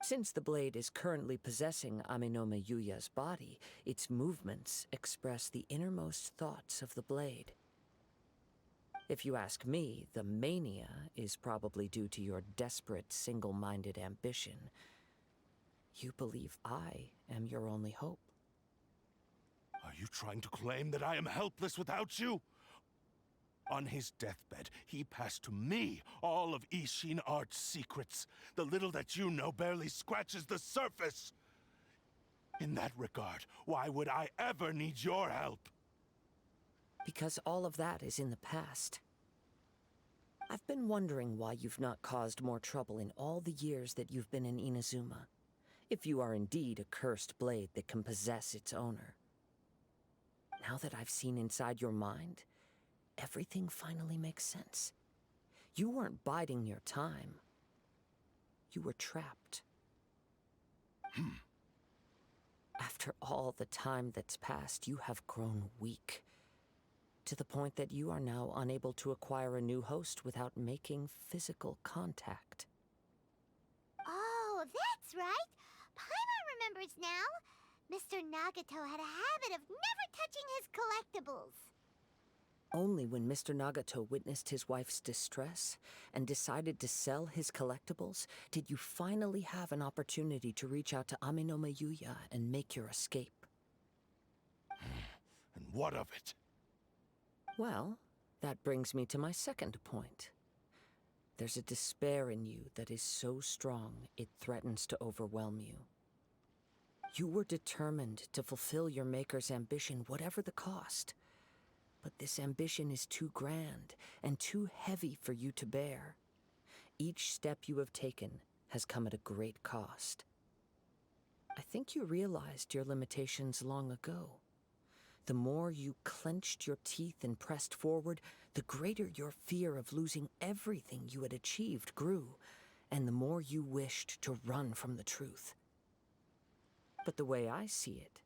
Since the blade is currently possessing Amenoma Yuya's body, its movements express the innermost thoughts of the blade. If you ask me, the mania is probably due to your desperate, single-minded ambition. You believe I am your only hope. Are you trying to claim that I am helpless without you? On his deathbed, he passed to me all of Ishin art's secrets. The little that you know barely scratches the surface. In that regard, why would I ever need your help? Because all of that is in the past. I've been wondering why you've not caused more trouble in all the years that you've been in Inazuma. If you are indeed a cursed blade that can possess its owner. Now that I've seen inside your mind, everything finally makes sense. You weren't biding your time. You were trapped. After all the time that's passed, you have grown weak. To the point that you are now unable to acquire a new host without making physical contact. Oh, that's right. Paimon remembers now. Mr. Nagato had a habit of never touching his collectibles. Only when Mr. Nagato witnessed his wife's distress and decided to sell his collectibles did you finally have an opportunity to reach out to Aminome Yuya and make your escape. And what of it? Well, that brings me to my second point. There's a despair in you that is so strong it threatens to overwhelm you. You were determined to fulfill your maker's ambition, whatever the cost. But this ambition is too grand and too heavy for you to bear. Each step you have taken has come at a great cost. I think you realized your limitations long ago. The more you clenched your teeth and pressed forward, the greater your fear of losing everything you had achieved grew, and the more you wished to run from the truth. But the way I see it,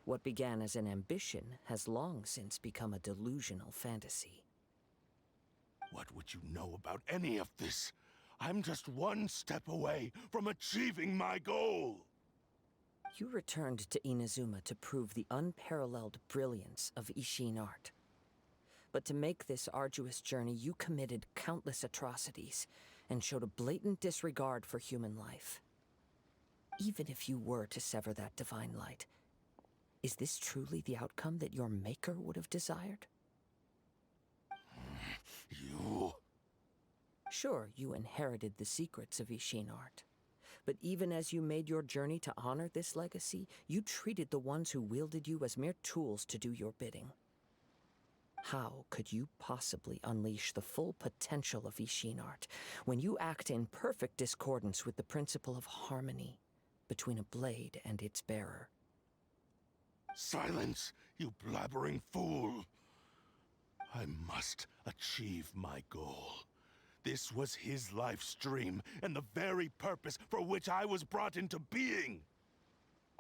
what began as an ambition has long since become a delusional fantasy. What would you know about any of this? I'm just one step away from achieving my goal! You returned to Inazuma to prove the unparalleled brilliance of Ishin art. But to make this arduous journey, you committed countless atrocities and showed a blatant disregard for human life. Even if you were to sever that divine light, is this truly the outcome that your maker would have desired? You... Sure, you inherited the secrets of Ishin art. But even as you made your journey to honor this legacy, you treated the ones who wielded you as mere tools to do your bidding. How could you possibly unleash the full potential of Ishin art when you act in perfect discordance with the principle of harmony between a blade and its bearer? Silence, you blabbering fool! I must achieve my goal. This was his life's dream, and the very purpose for which I was brought into being.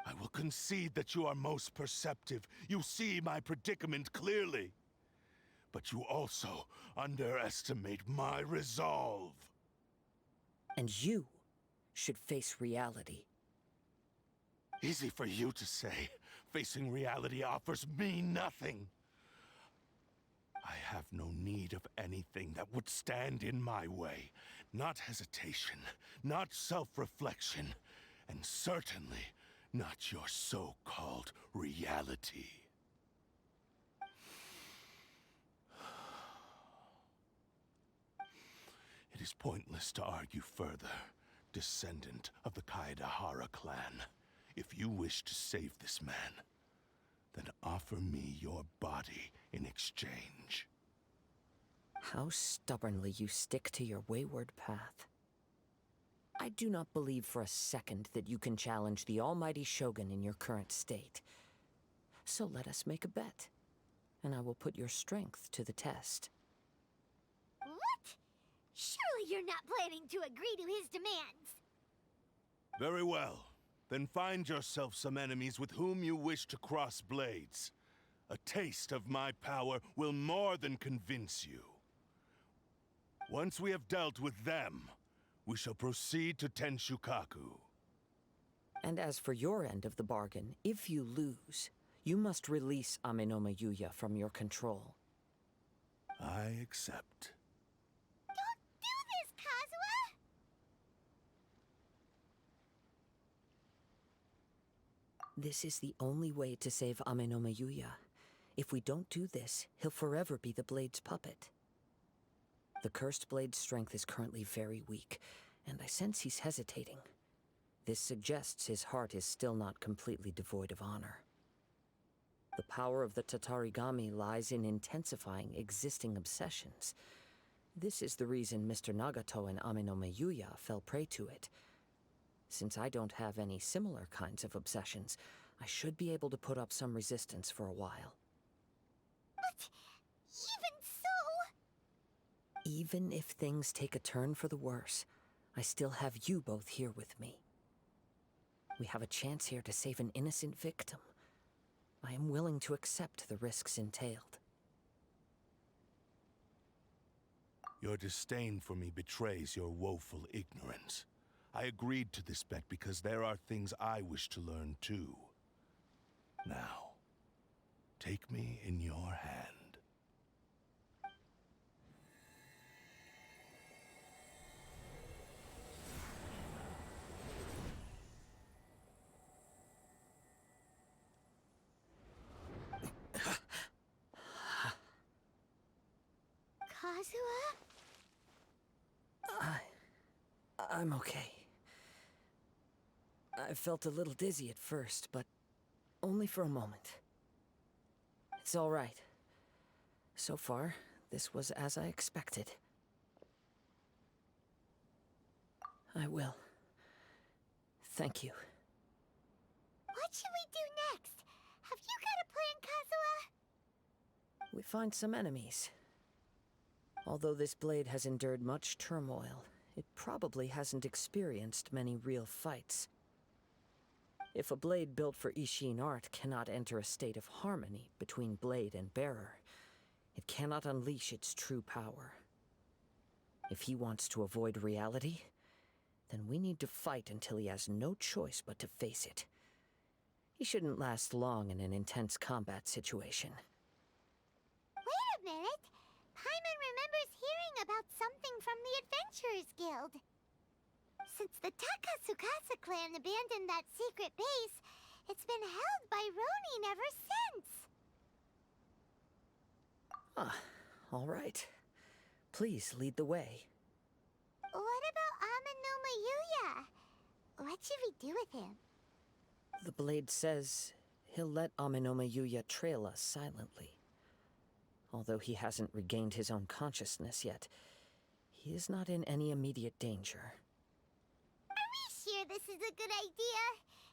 I will concede that you are most perceptive. You see my predicament clearly. But you also underestimate my resolve. And you should face reality. Easy for you to say. Facing reality offers me nothing. I have no need of anything that would stand in my way. Not hesitation, not self-reflection, and certainly not your so-called reality. It is pointless to argue further, descendant of the Kaedahara clan. If you wish to save this man, then offer me your body in exchange. How stubbornly you stick to your wayward path. I do not believe for a second that you can challenge the almighty Shogun in your current state. So let us make a bet, and I will put your strength to the test. What? Surely you're not planning to agree to his demands. Very well. Then find yourself some enemies with whom you wish to cross blades. A taste of my power will more than convince you. Once we have dealt with them, we shall proceed to Tenshukaku. And as for your end of the bargain, if you lose, you must release Aminome Yuya from your control. I accept. Don't do this, Kazuha! This is the only way to save Aminome Yuya. If we don't do this, he'll forever be the Blade's puppet. The Cursed Blade's strength is currently very weak, and I sense he's hesitating. This suggests his heart is still not completely devoid of honor. The power of the Tatarigami lies in intensifying existing obsessions. This is the reason Mr. Nagato and Aminome Yuya fell prey to it. Since I don't have any similar kinds of obsessions, I should be able to put up some resistance for a while. But even so... Even if things take a turn for the worse, I still have you both here with me. We have a chance here to save an innocent victim. I am willing to accept the risks entailed. Your disdain for me betrays your woeful ignorance. I agreed to this bet because there are things I wish to learn too. Now, take me in your hand. Kazuha? I'm okay. I felt a little dizzy at first, but only for a moment. It's all right. So far, this was as I expected. I will. Thank you. What should we do next? Have you got a plan, Kazuha? We find some enemies. Although this blade has endured much turmoil, it probably hasn't experienced many real fights. If a blade built for Ishin art cannot enter a state of harmony between blade and bearer, it cannot unleash its true power. If he wants to avoid reality, then we need to fight until he has no choice but to face it. He shouldn't last long in an intense combat situation. Wait a minute! Paimon remembers hearing about something from the Adventurers Guild. Since the Takasukasa clan abandoned that secret base, it's been held by Ronin ever since. Ah, all right. Please lead the way. What about Amanoma Yuya? What should we do with him? The blade says he'll let Aminoma Yuya trail us silently. Although he hasn't regained his own consciousness yet, he is not in any immediate danger. Are we sure this is a good idea?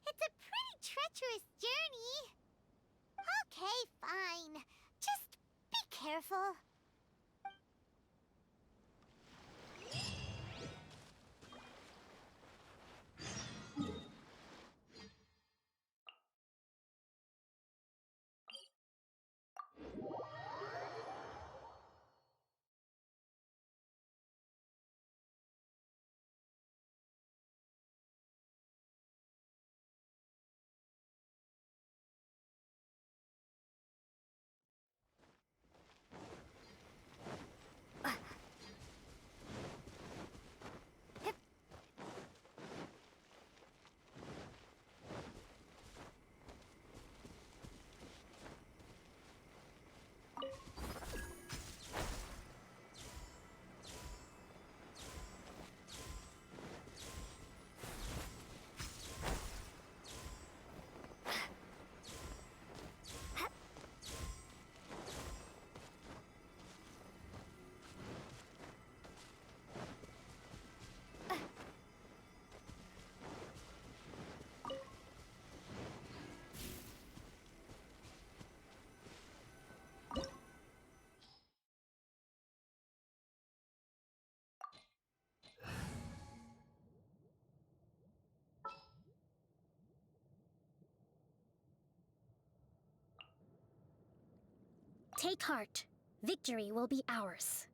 It's a pretty treacherous journey. Okay, fine. Just be careful. Take heart. Victory will be ours.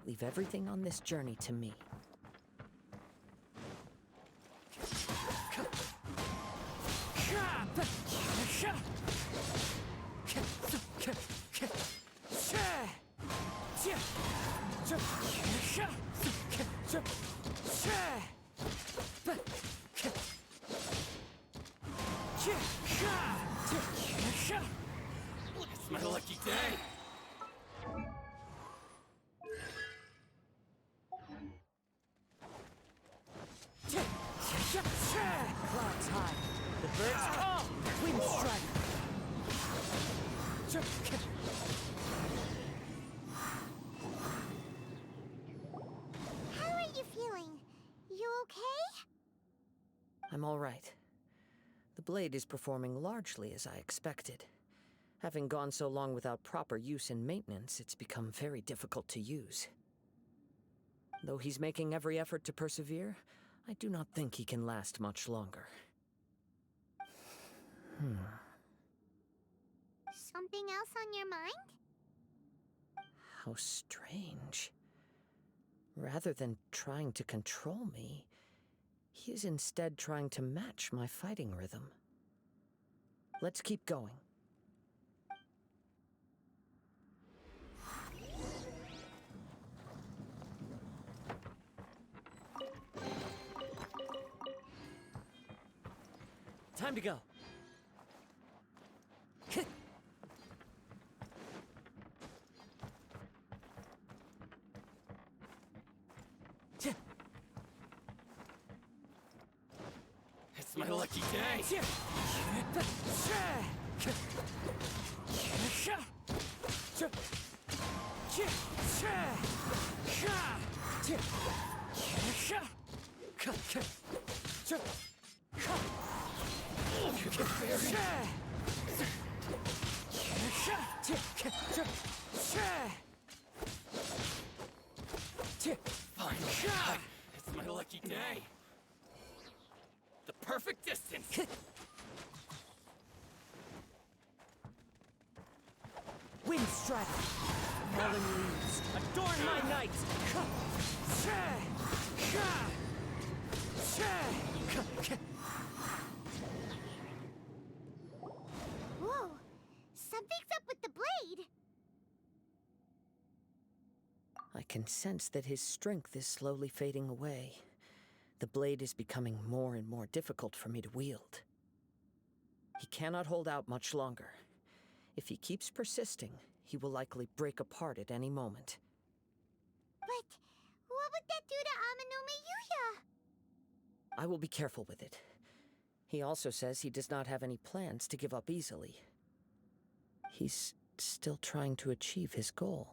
Leave everything on this journey to me. It's my lucky day! Clouds high. The birds call. Wind strike. How are you feeling? You okay? I'm all right. The blade is performing largely as I expected. Having gone so long without proper use and maintenance, it's become very difficult to use. Though he's making every effort to persevere, I do not think he can last much longer. Something else on your mind? How strange. Rather than trying to control me, he is instead trying to match my fighting rhythm. Let's keep going. Time to go. It's my lucky day! Fine. It's my lucky day! The perfect distance! Wind strike! Falling leaves, adorn my night! Whoa! Something's up with the blade! I can sense that his strength is slowly fading away. The blade is becoming more and more difficult for me to wield. He cannot hold out much longer. If he keeps persisting, he will likely break apart at any moment. But what would that do to Amano Miyuya? I will be careful with it. He also says he does not have any plans to give up easily. He's still trying to achieve his goal.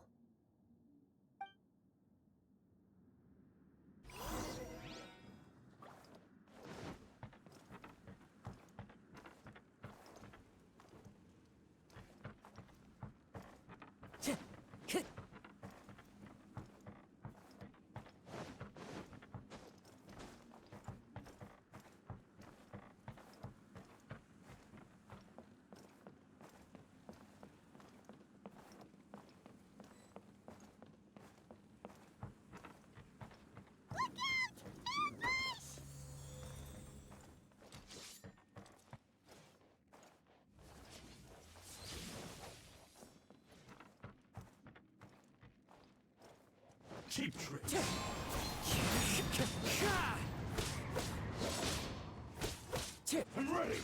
Cheap trick. I'm ready.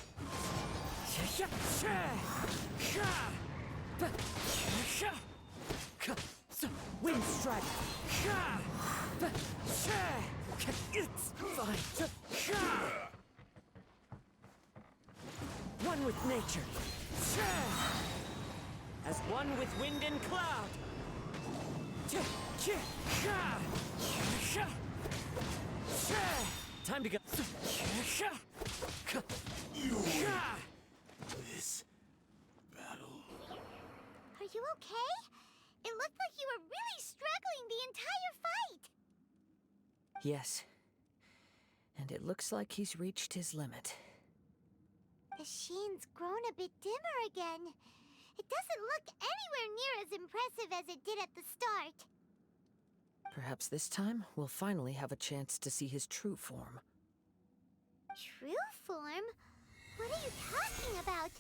Wind strike! It's fine. One with nature. As one with wind and cloud. Time to go. You win this battle. Are you okay? It looked like you were really struggling the entire fight! Yes. And it looks like he's reached his limit. The sheen's grown a bit dimmer again. It doesn't look anywhere near as impressive as it did at the start. Perhaps this time we'll finally have a chance to see his true form. True form? What are you talking about?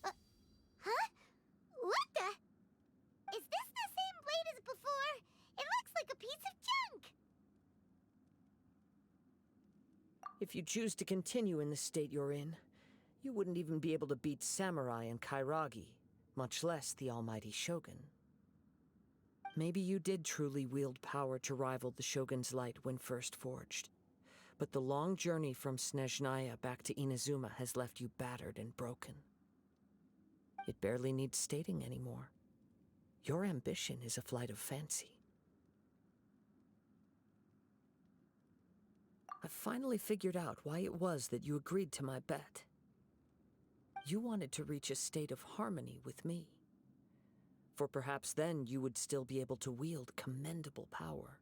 Huh? What the? Is this the same blade as before? It looks like a piece of junk! If you choose to continue in the state you're in, You wouldn't even be able to beat samurai and kairagi, much less the almighty shogun. Maybe you did truly wield power to rival the shogun's light when first forged. But the long journey from Snezhnaya back to Inazuma has left you battered and broken. It barely needs stating anymore. Your ambition is a flight of fancy. I've finally figured out why it was that you agreed to my bet. You wanted to reach a state of harmony with me. For perhaps then you would still be able to wield commendable power.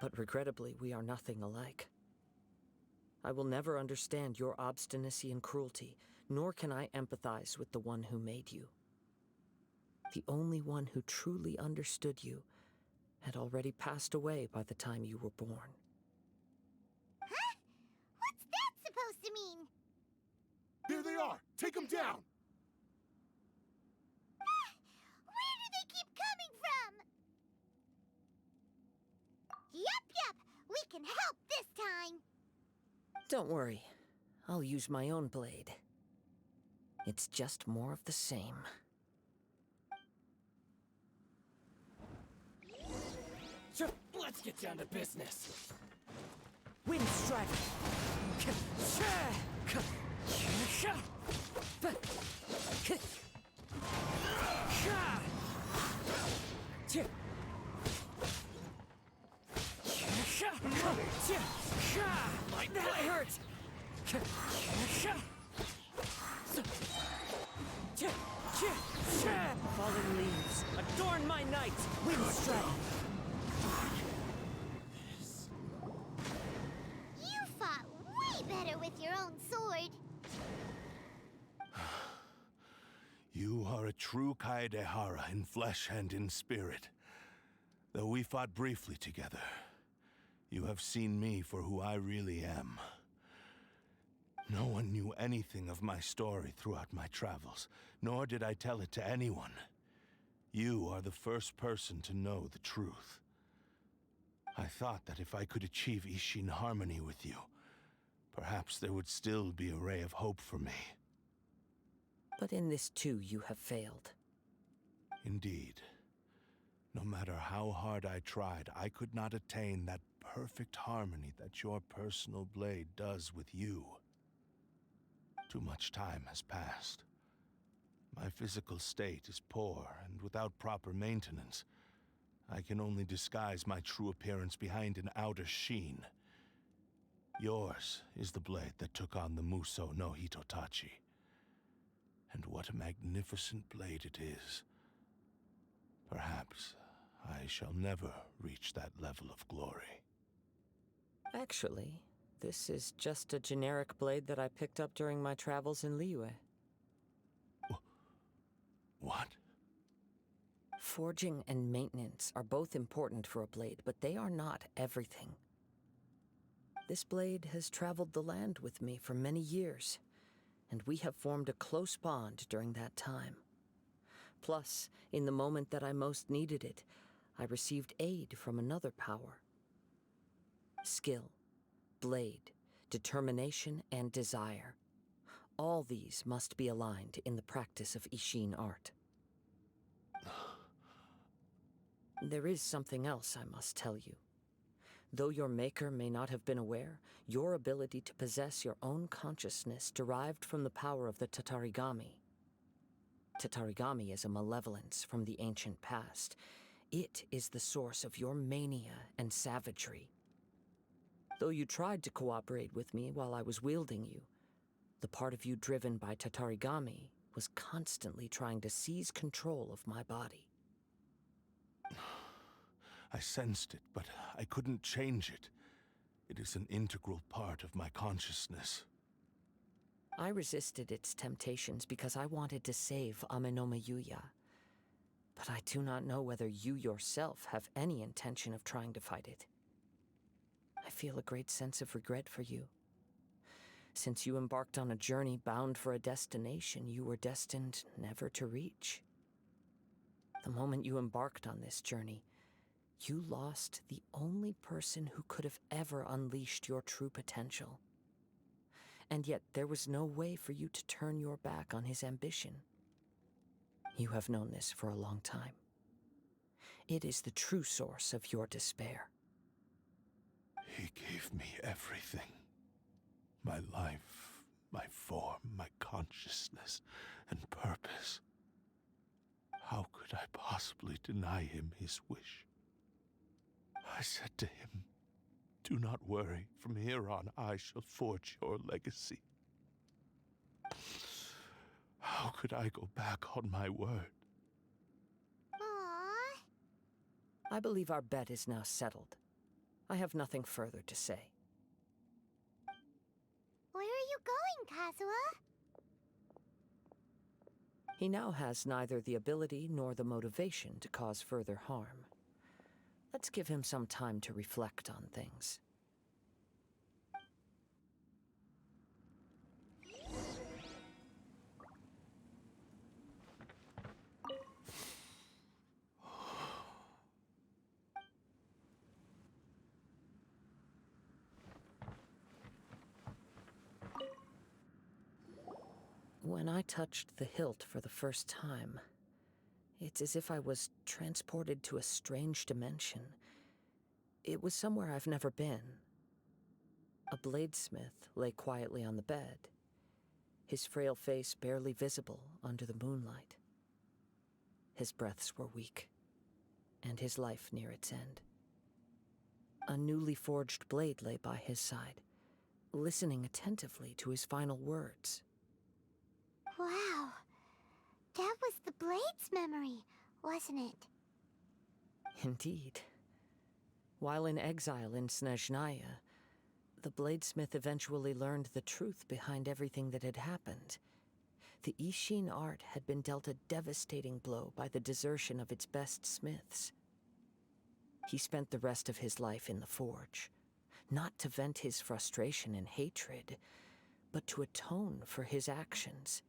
But regrettably, we are nothing alike. I will never understand your obstinacy and cruelty, nor can I empathize with the one who made you. The only one who truly understood you had already passed away by the time you were born. Huh? What's that supposed to mean? There they are! Take them down! Where do they keep coming from? Yup, we can help this time. Don't worry, I'll use my own blade. It's just more of the same. So, let's get down to business. Wind strike! That hurts! Fallen leaves, Adorn my night! wind strike! You fought way better with your own sword. You are a true Kaedehara in flesh and in spirit. Though we fought briefly together, you have seen me for who I really am. No one knew anything of my story throughout my travels, nor did I tell it to anyone. You are the first person to know the truth. I thought that if I could achieve Ishin harmony with you, perhaps there would still be a ray of hope for me. But in this too, you have failed. Indeed. No matter how hard I tried, I could not attain that perfect harmony that your personal blade does with you. Too much time has passed. My physical state is poor, and without proper maintenance, I can only disguise my true appearance behind an outer sheen. Yours is the blade that took on the Muso no Hitotachi. And what a magnificent blade it is. Perhaps I shall never reach that level of glory. Actually, this is just a generic blade that I picked up during my travels in Liyue. What? Forging and maintenance are both important for a blade, but they are not everything. This blade has traveled the land with me for many years, and we have formed a close bond during that time. Plus, in the moment that I most needed it, I received aid from another power. Skill, blade, determination, and desire. All these must be aligned in the practice of Ishin art. There is something else I must tell you. Though your maker may not have been aware, your ability to possess your own consciousness derived from the power of the Tatarigami. Tatarigami is a malevolence from the ancient past. It is the source of your mania and savagery. Though you tried to cooperate with me while I was wielding you, the part of you driven by Tatarigami was constantly trying to seize control of my body. I sensed it, but I couldn't change it. It is an integral part of my consciousness. I resisted its temptations because I wanted to save Amenoma Yuya. But I do not know whether you yourself have any intention of trying to fight it. I feel a great sense of regret for you. Since you embarked on a journey bound for a destination you were destined never to reach. The moment you embarked on this journey, you lost the only person who could have ever unleashed your true potential. and yet there was no way for you to turn your back on his ambition. You have known this for a long time. It is the true source of your despair. He gave me everything. My life, my form, my consciousness, and purpose. How could I possibly deny him his wish? I said to him, "Do not worry. From here on, I shall forge your legacy." How could I go back on my word? Aww. I believe our bet is now settled. I have nothing further to say. Where are you going, Kazuha? He now has neither the ability nor the motivation to cause further harm. Let's give him some time to reflect on things. When I touched the hilt for the first time, it's as if I was transported to a strange dimension. It was somewhere I've never been. A bladesmith lay quietly on the bed, his frail face barely visible under the moonlight. His breaths were weak, and his life near its end. A newly forged blade lay by his side, listening attentively to his final words. Wow. That was the Blade's memory, wasn't it? Indeed. While in exile in Snezhnaya, the bladesmith eventually learned the truth behind everything that had happened. The Ishin art had been dealt a devastating blow by the desertion of its best smiths. He spent the rest of his life in the forge, not to vent his frustration and hatred, but to atone for his actions.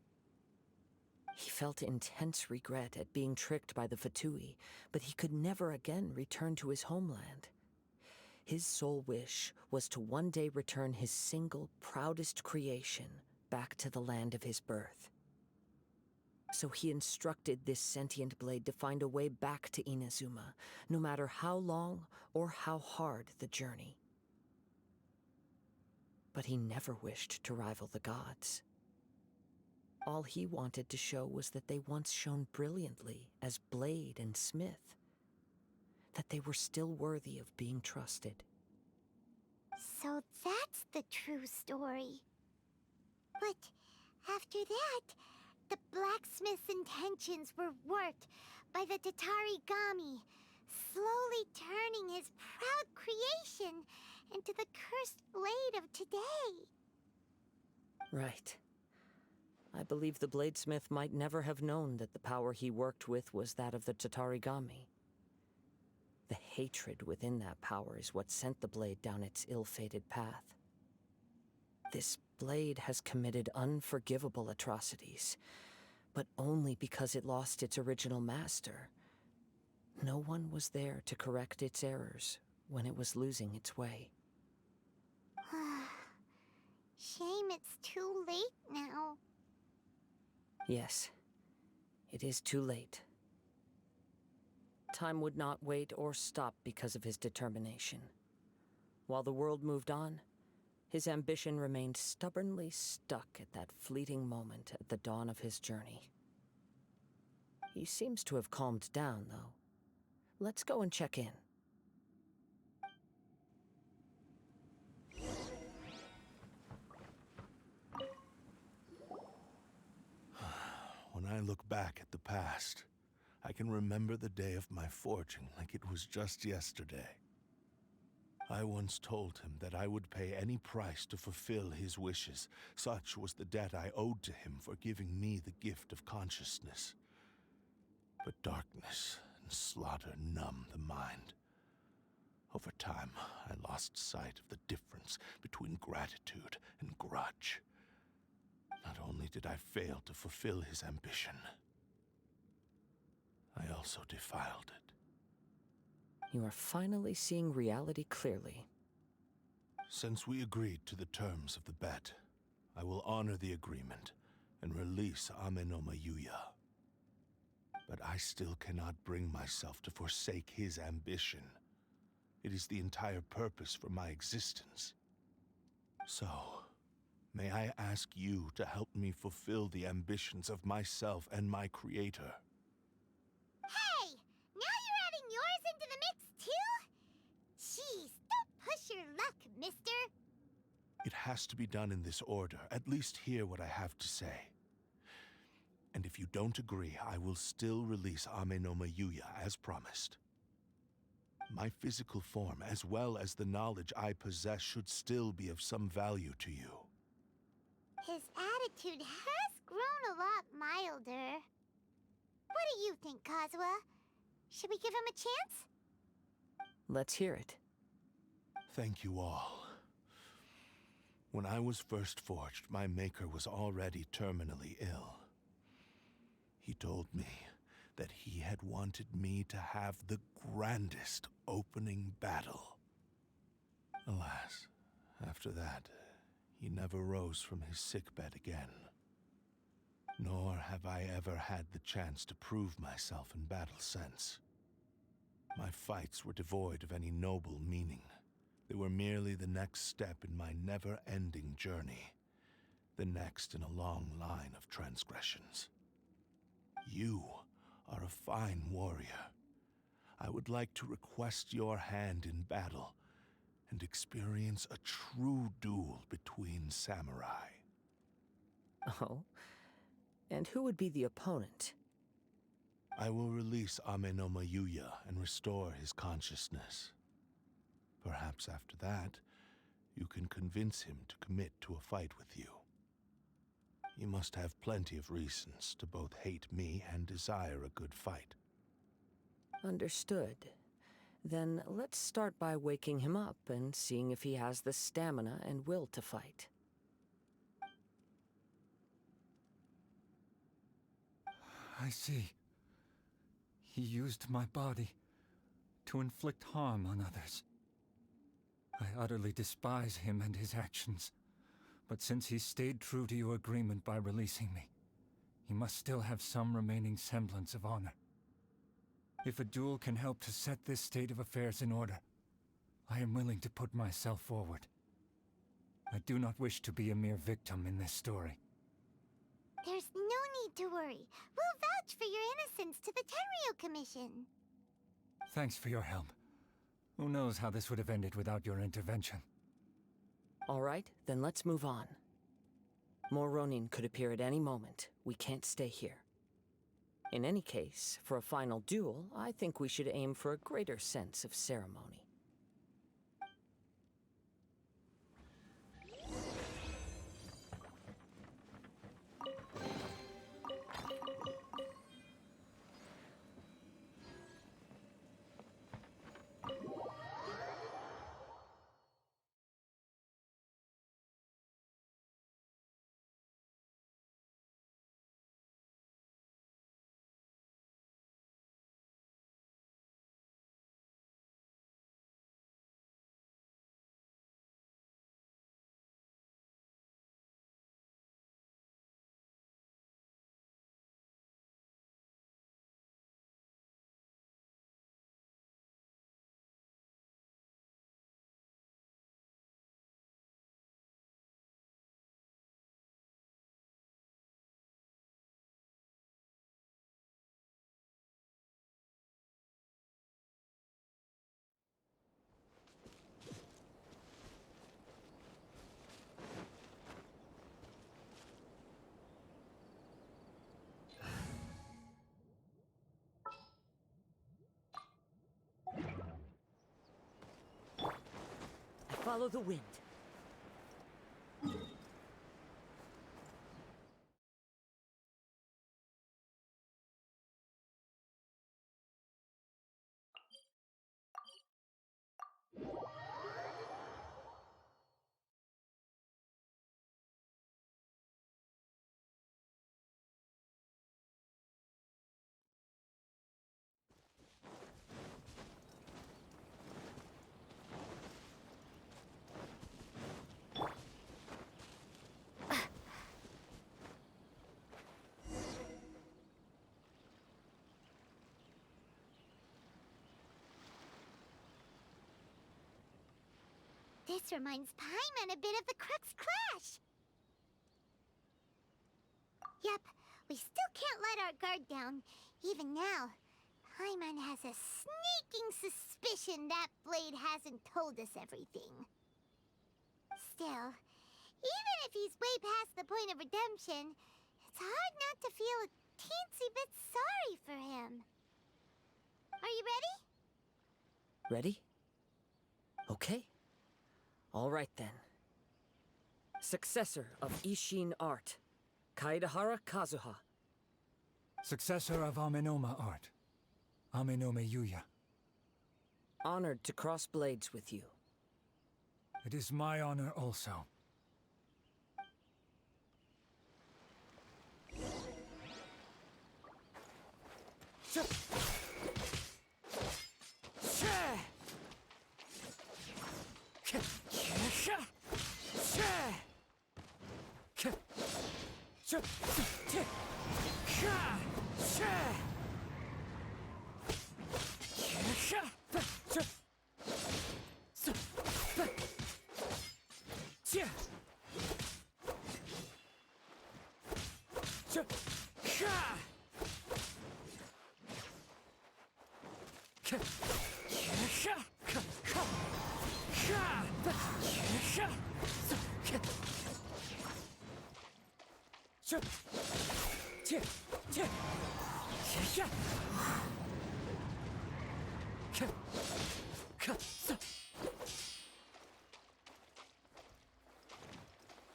He felt intense regret at being tricked by the Fatui, but he could never again return to his homeland. His sole wish was to one day return his single, proudest creation back to the land of his birth. So he instructed this sentient blade to find a way back to Inazuma, no matter how long or how hard the journey. But he never wished to rival the gods. All he wanted to show was that they once shone brilliantly as blade and smith, that they were still worthy of being trusted. So that's the true story. But after that, the blacksmith's intentions were warped by the Tatarigami, slowly turning his proud creation into the cursed blade of today. Right. I believe the bladesmith might never have known that the power he worked with was that of the Tatarigami. The hatred within that power is what sent the blade down its ill-fated path. This blade has committed unforgivable atrocities, but only because it lost its original master. No one was there to correct its errors when it was losing its way. Shame it's too late now. Yes, it is too late. Time would not wait or stop because of his determination. While the world moved on, his ambition remained stubbornly stuck at that fleeting moment at the dawn of his journey. He seems to have calmed down, though. Let's go and check in. When I look back at the past, I can remember the day of my forging like it was just yesterday. I once told him that I would pay any price to fulfill his wishes. Such was the debt I owed to him for giving me the gift of consciousness. But darkness and slaughter numb the mind. Over time, I lost sight of the difference between gratitude and grudge. Not only did I fail to fulfill his ambition, I also defiled it. You are finally seeing reality clearly. Since we agreed to the terms of the bet, I will honor the agreement and release Amenoma Yuya. But I still cannot bring myself to forsake his ambition. It is the entire purpose for my existence. So, may I ask you to help me fulfill the ambitions of myself and my creator? Hey! Now you're adding yours into the mix, too? Jeez, don't push your luck, mister. It has to be done in this order. At least hear what I have to say. And if you don't agree, I will still release Amenoma Yuya as promised. My physical form, as well as the knowledge I possess, should still be of some value to you. His attitude has grown a lot milder. What do you think, Kazuha? Should we give him a chance? Let's hear it. Thank you all. When I was first forged, my maker was already terminally ill. He told me that he had wanted me to have the grandest opening battle. Alas, after that, he never rose from his sickbed again. Nor have I ever had the chance to prove myself in battle since. My fights were devoid of any noble meaning. They were merely the next step in my never-ending journey, the next in a long line of transgressions. You are a fine warrior. I would like to request your hand in battle and experience a true duel between samurai. Oh? And who would be the opponent? I will release Amenoma Yuya and restore his consciousness. Perhaps after that, you can convince him to commit to a fight with you. He must have plenty of reasons to both hate me and desire a good fight. Understood. Then let's start by waking him up and seeing if he has the stamina and will to fight. I see. He used my body to inflict harm on others. I utterly despise him and his actions. But since he stayed true to your agreement by releasing me, he must still have some remaining semblance of honor. If a duel can help to set this state of affairs in order, I am willing to put myself forward. I do not wish to be a mere victim in this story. There's no need to worry. We'll vouch for your innocence to the Tenryu Commission. Thanks for your help. Who knows how this would have ended without your intervention. All right, then let's move on. More Ronin could appear at any moment. We can't stay here. In any case, for a final duel, I think we should aim for a greater sense of ceremony. Follow the wind. This reminds Paimon a bit of the Crux Clash. Yep, we still can't let our guard down. Even now, Paimon has a sneaking suspicion that blade hasn't told us everything. Still, even if he's way past the point of redemption, it's hard not to feel a teensy bit sorry for him. Are you ready? Ready? Okay. All right then. Successor of Ishin Art, Kaedehara Kazuha. Successor of Amenoma art, Amenome Yuya. Honored to cross blades with you. It is my honor also.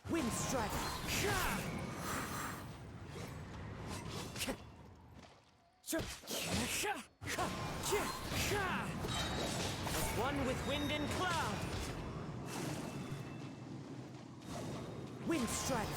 Wind Strider. As one with wind and cloud. Wind Strider.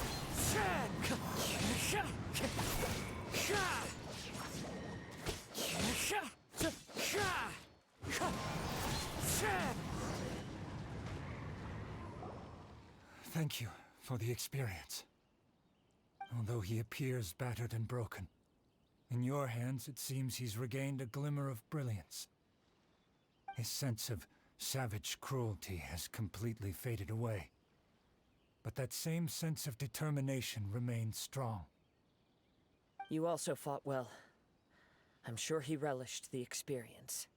Thank you for the experience. Although he appears battered and broken, in your hands it seems he's regained a glimmer of brilliance. His sense of savage cruelty has completely faded away. But that same sense of determination remains strong. You also fought well. I'm sure he relished the experience.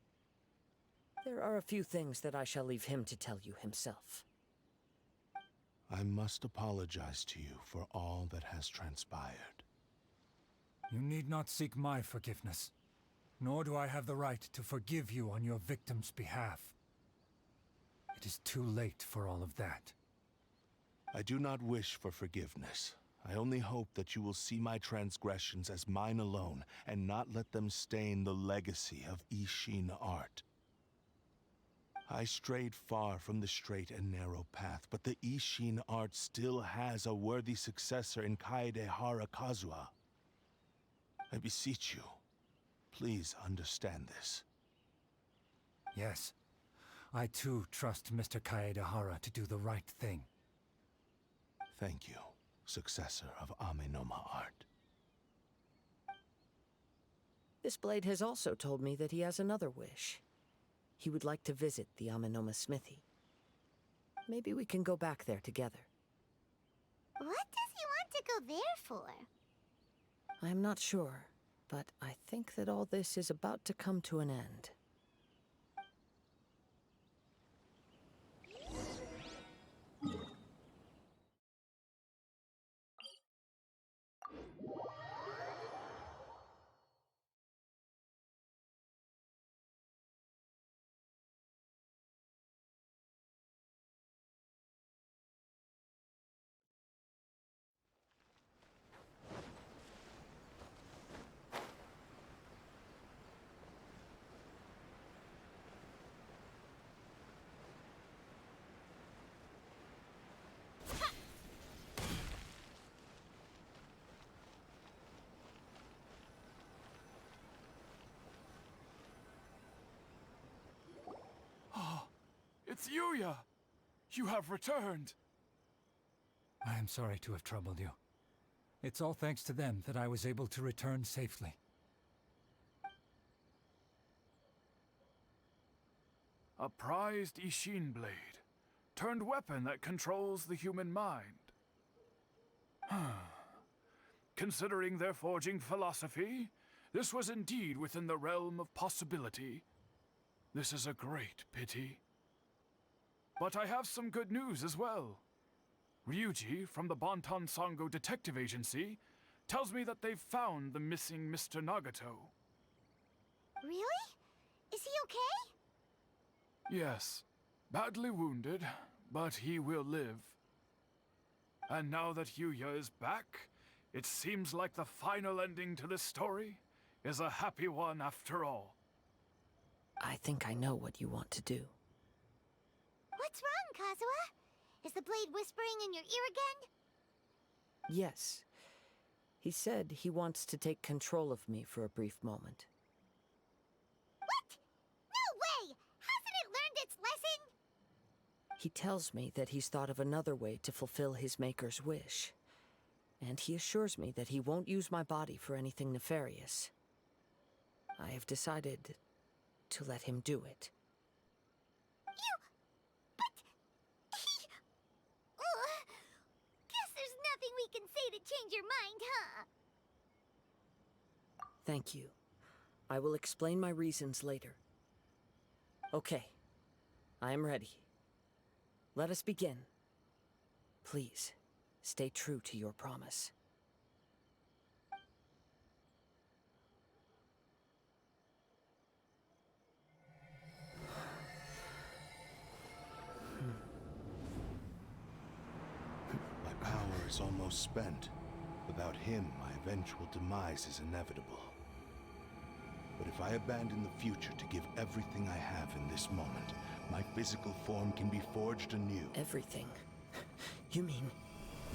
There are a few things that I shall leave him to tell you himself. I must apologize to you for all that has transpired. You need not seek my forgiveness, nor do I have the right to forgive you on your victim's behalf. It is too late for all of that. I do not wish for forgiveness. I only hope that you will see my transgressions as mine alone, and not let them stain the legacy of Ishin art. I strayed far from the straight and narrow path, but the Ishin art still has a worthy successor in Kaedehara Kazuha. I beseech you, please understand this. Yes, I too trust Mr. Kaedehara to do the right thing. Thank you, successor of Amenoma art. This blade has also told me that he has another wish. He would like to visit the Amenoma smithy. Maybe we can go back there together. What does he want to go there for? I'm not sure, but I think that all this is about to come to an end. It's Yuya! You have returned! I am sorry to have troubled you. It's all thanks to them that I was able to return safely. A prized Ishin blade, turned weapon that controls the human mind. Considering their forging philosophy, this was indeed within the realm of possibility. This is a great pity. But I have some good news as well. Ryuji, from the Bonton Sango Detective Agency, tells me that they've found the missing Mr. Nagato. Really? Is he okay? Yes, badly wounded, but he will live. And now that Yuya is back, it seems like the final ending to this story is a happy one after all. I think I know what you want to do. What's wrong, Kazuha? Is the blade whispering in your ear again? Yes. He said he wants to take control of me for a brief moment. What? No way! Hasn't it learned its lesson? He tells me that he's thought of another way to fulfill his maker's wish. And he assures me that he won't use my body for anything nefarious. I have decided to let him do it. Guess there's nothing we can say to change your mind, huh? Thank you. I will explain my reasons later. Okay. I am ready. Let us begin. Please, stay true to your promise. My power is almost spent. Without him, my eventual demise is inevitable. But if I abandon the future to give everything I have in this moment, my physical form can be forged anew. Everything? You mean...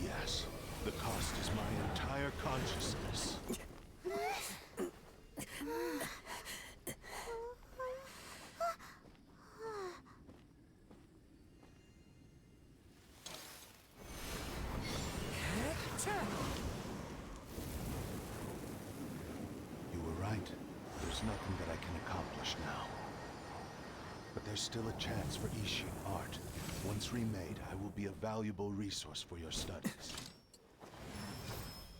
Yes. The cost is my entire consciousness. You were right. There's nothing that I can accomplish now. But there's still a chance for Ishin art. Once remade, I will be a valuable resource for your studies.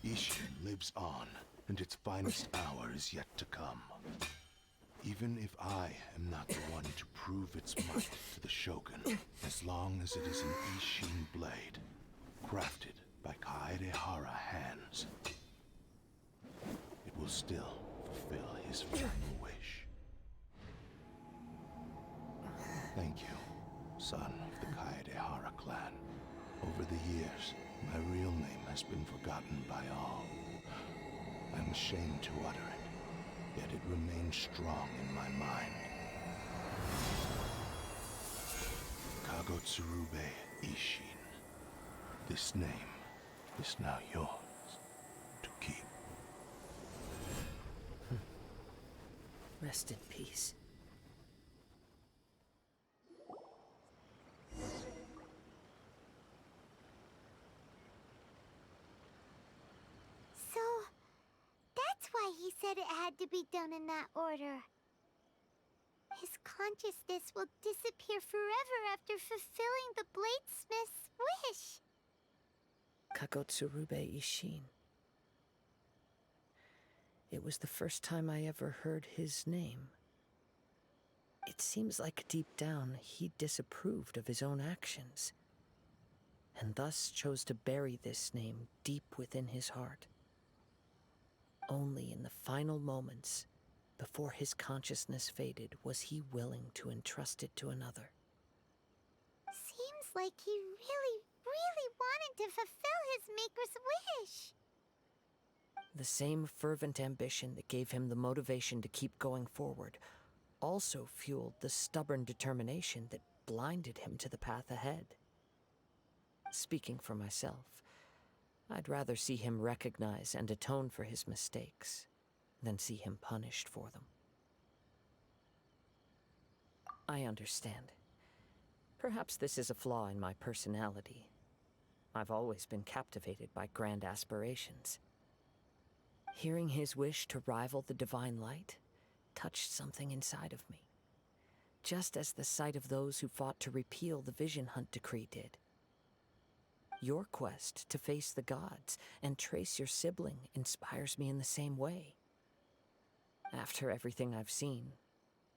Ishin lives on, and its finest hour is yet to come. Even if I am not the one to prove its might to the Shogun, as long as it is an Ishin blade, crafted by Kaedehara hands, it will still fulfill his final wish. Thank you, son of the Kaedehara clan. Over the years, my real name has been forgotten by all. I'm ashamed to utter it, yet it remains strong in my mind. Kagotsurube Ishin. This name is now yours to keep. Rest in peace. So, that's why he said it had to be done in that order. His consciousness will disappear forever after fulfilling the bladesmith's wish. Kagotsurube Ishin. It was the first time I ever heard his name. It seems like deep down he disapproved of his own actions, and thus chose to bury this name deep within his heart. Only in the final moments, before his consciousness faded, was he willing to entrust it to another. Seems like he really wanted to fulfill his maker's wish. The same fervent ambition that gave him the motivation to keep going forward also fueled the stubborn determination that blinded him to the path ahead. Speaking for myself, I'd rather see him recognize and atone for his mistakes than see him punished for them. I understand. Perhaps this is a flaw in my personality. I've always been captivated by grand aspirations. Hearing his wish to rival the divine light touched something inside of me. just as the sight of those who fought to repeal the Vision Hunt decree did. Your quest to face the gods and trace your sibling inspires me in the same way. After everything I've seen,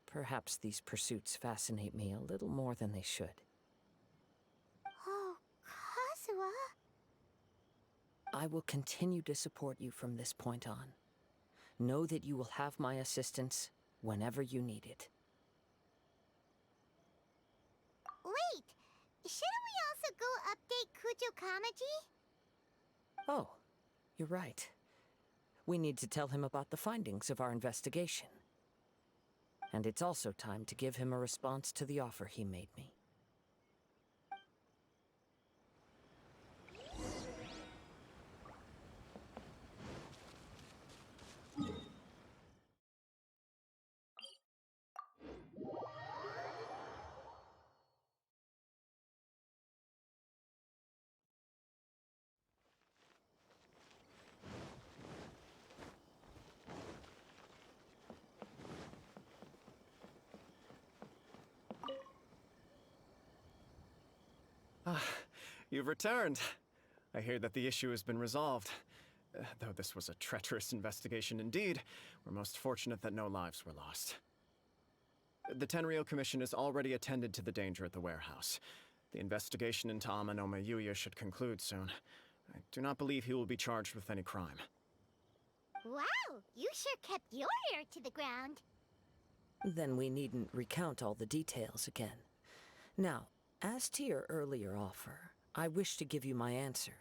perhaps these pursuits fascinate me a little more than they should. Oh, Kazuha. I will continue to support you from this point on. Know that you will have my assistance whenever you need it. Wait, shouldn't we also go update Kujo Kamaji? Oh, you're right. We need to tell him about the findings of our investigation. And it's also time to give him a response to the offer he made me. You've returned. I hear that the issue has been resolved. Though this was a treacherous investigation indeed, we're most fortunate that no lives were lost. The Tenryou Commission has already attended to the danger at the warehouse. The investigation into Amanome Yuya should conclude soon. I do not believe he will be charged with any crime. Wow, you sure kept your ear to the ground. Then we needn't recount all the details again. Now, as to your earlier offer, I wish to give you my answer.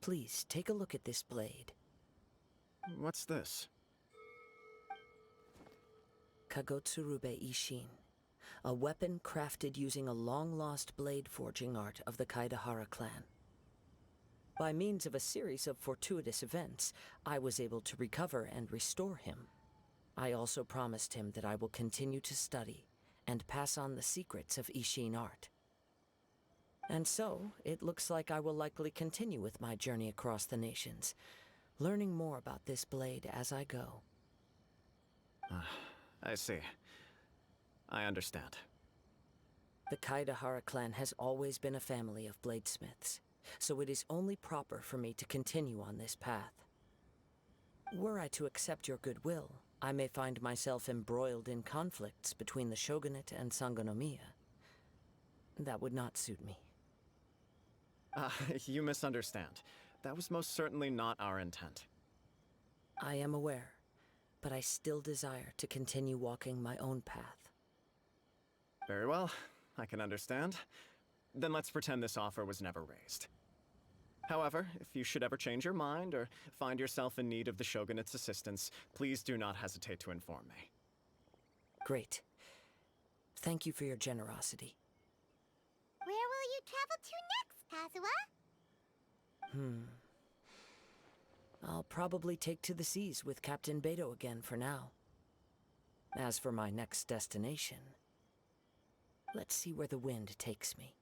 Please, take a look at this blade. What's this? Kagotsurube Ishin, a weapon crafted using a long-lost blade forging art of the Kaidahara clan. By means of a series of fortuitous events, I was able to recover and restore him. I also promised him that I will continue to study and pass on the secrets of Ishin art. And so, it looks like I will likely continue with my journey across the nations, learning more about this blade as I go. I see. I understand. The Kaidahara clan has always been a family of bladesmiths, so it is only proper for me to continue on this path. Were I to accept your goodwill, I may find myself embroiled in conflicts between the shogunate and Sangonomiya. That would not suit me. You misunderstand. That was most certainly not our intent. I am aware, but I still desire to continue walking my own path. Very well. I can understand. Then let's pretend this offer was never raised. However, if you should ever change your mind or find yourself in need of the Shogunate's assistance, please do not hesitate to inform me. Great. Thank you for your generosity. Where will you travel to next, Kazuha? I'll probably take to the seas with Captain Beto again for now. As for my next destination, let's see where the wind takes me.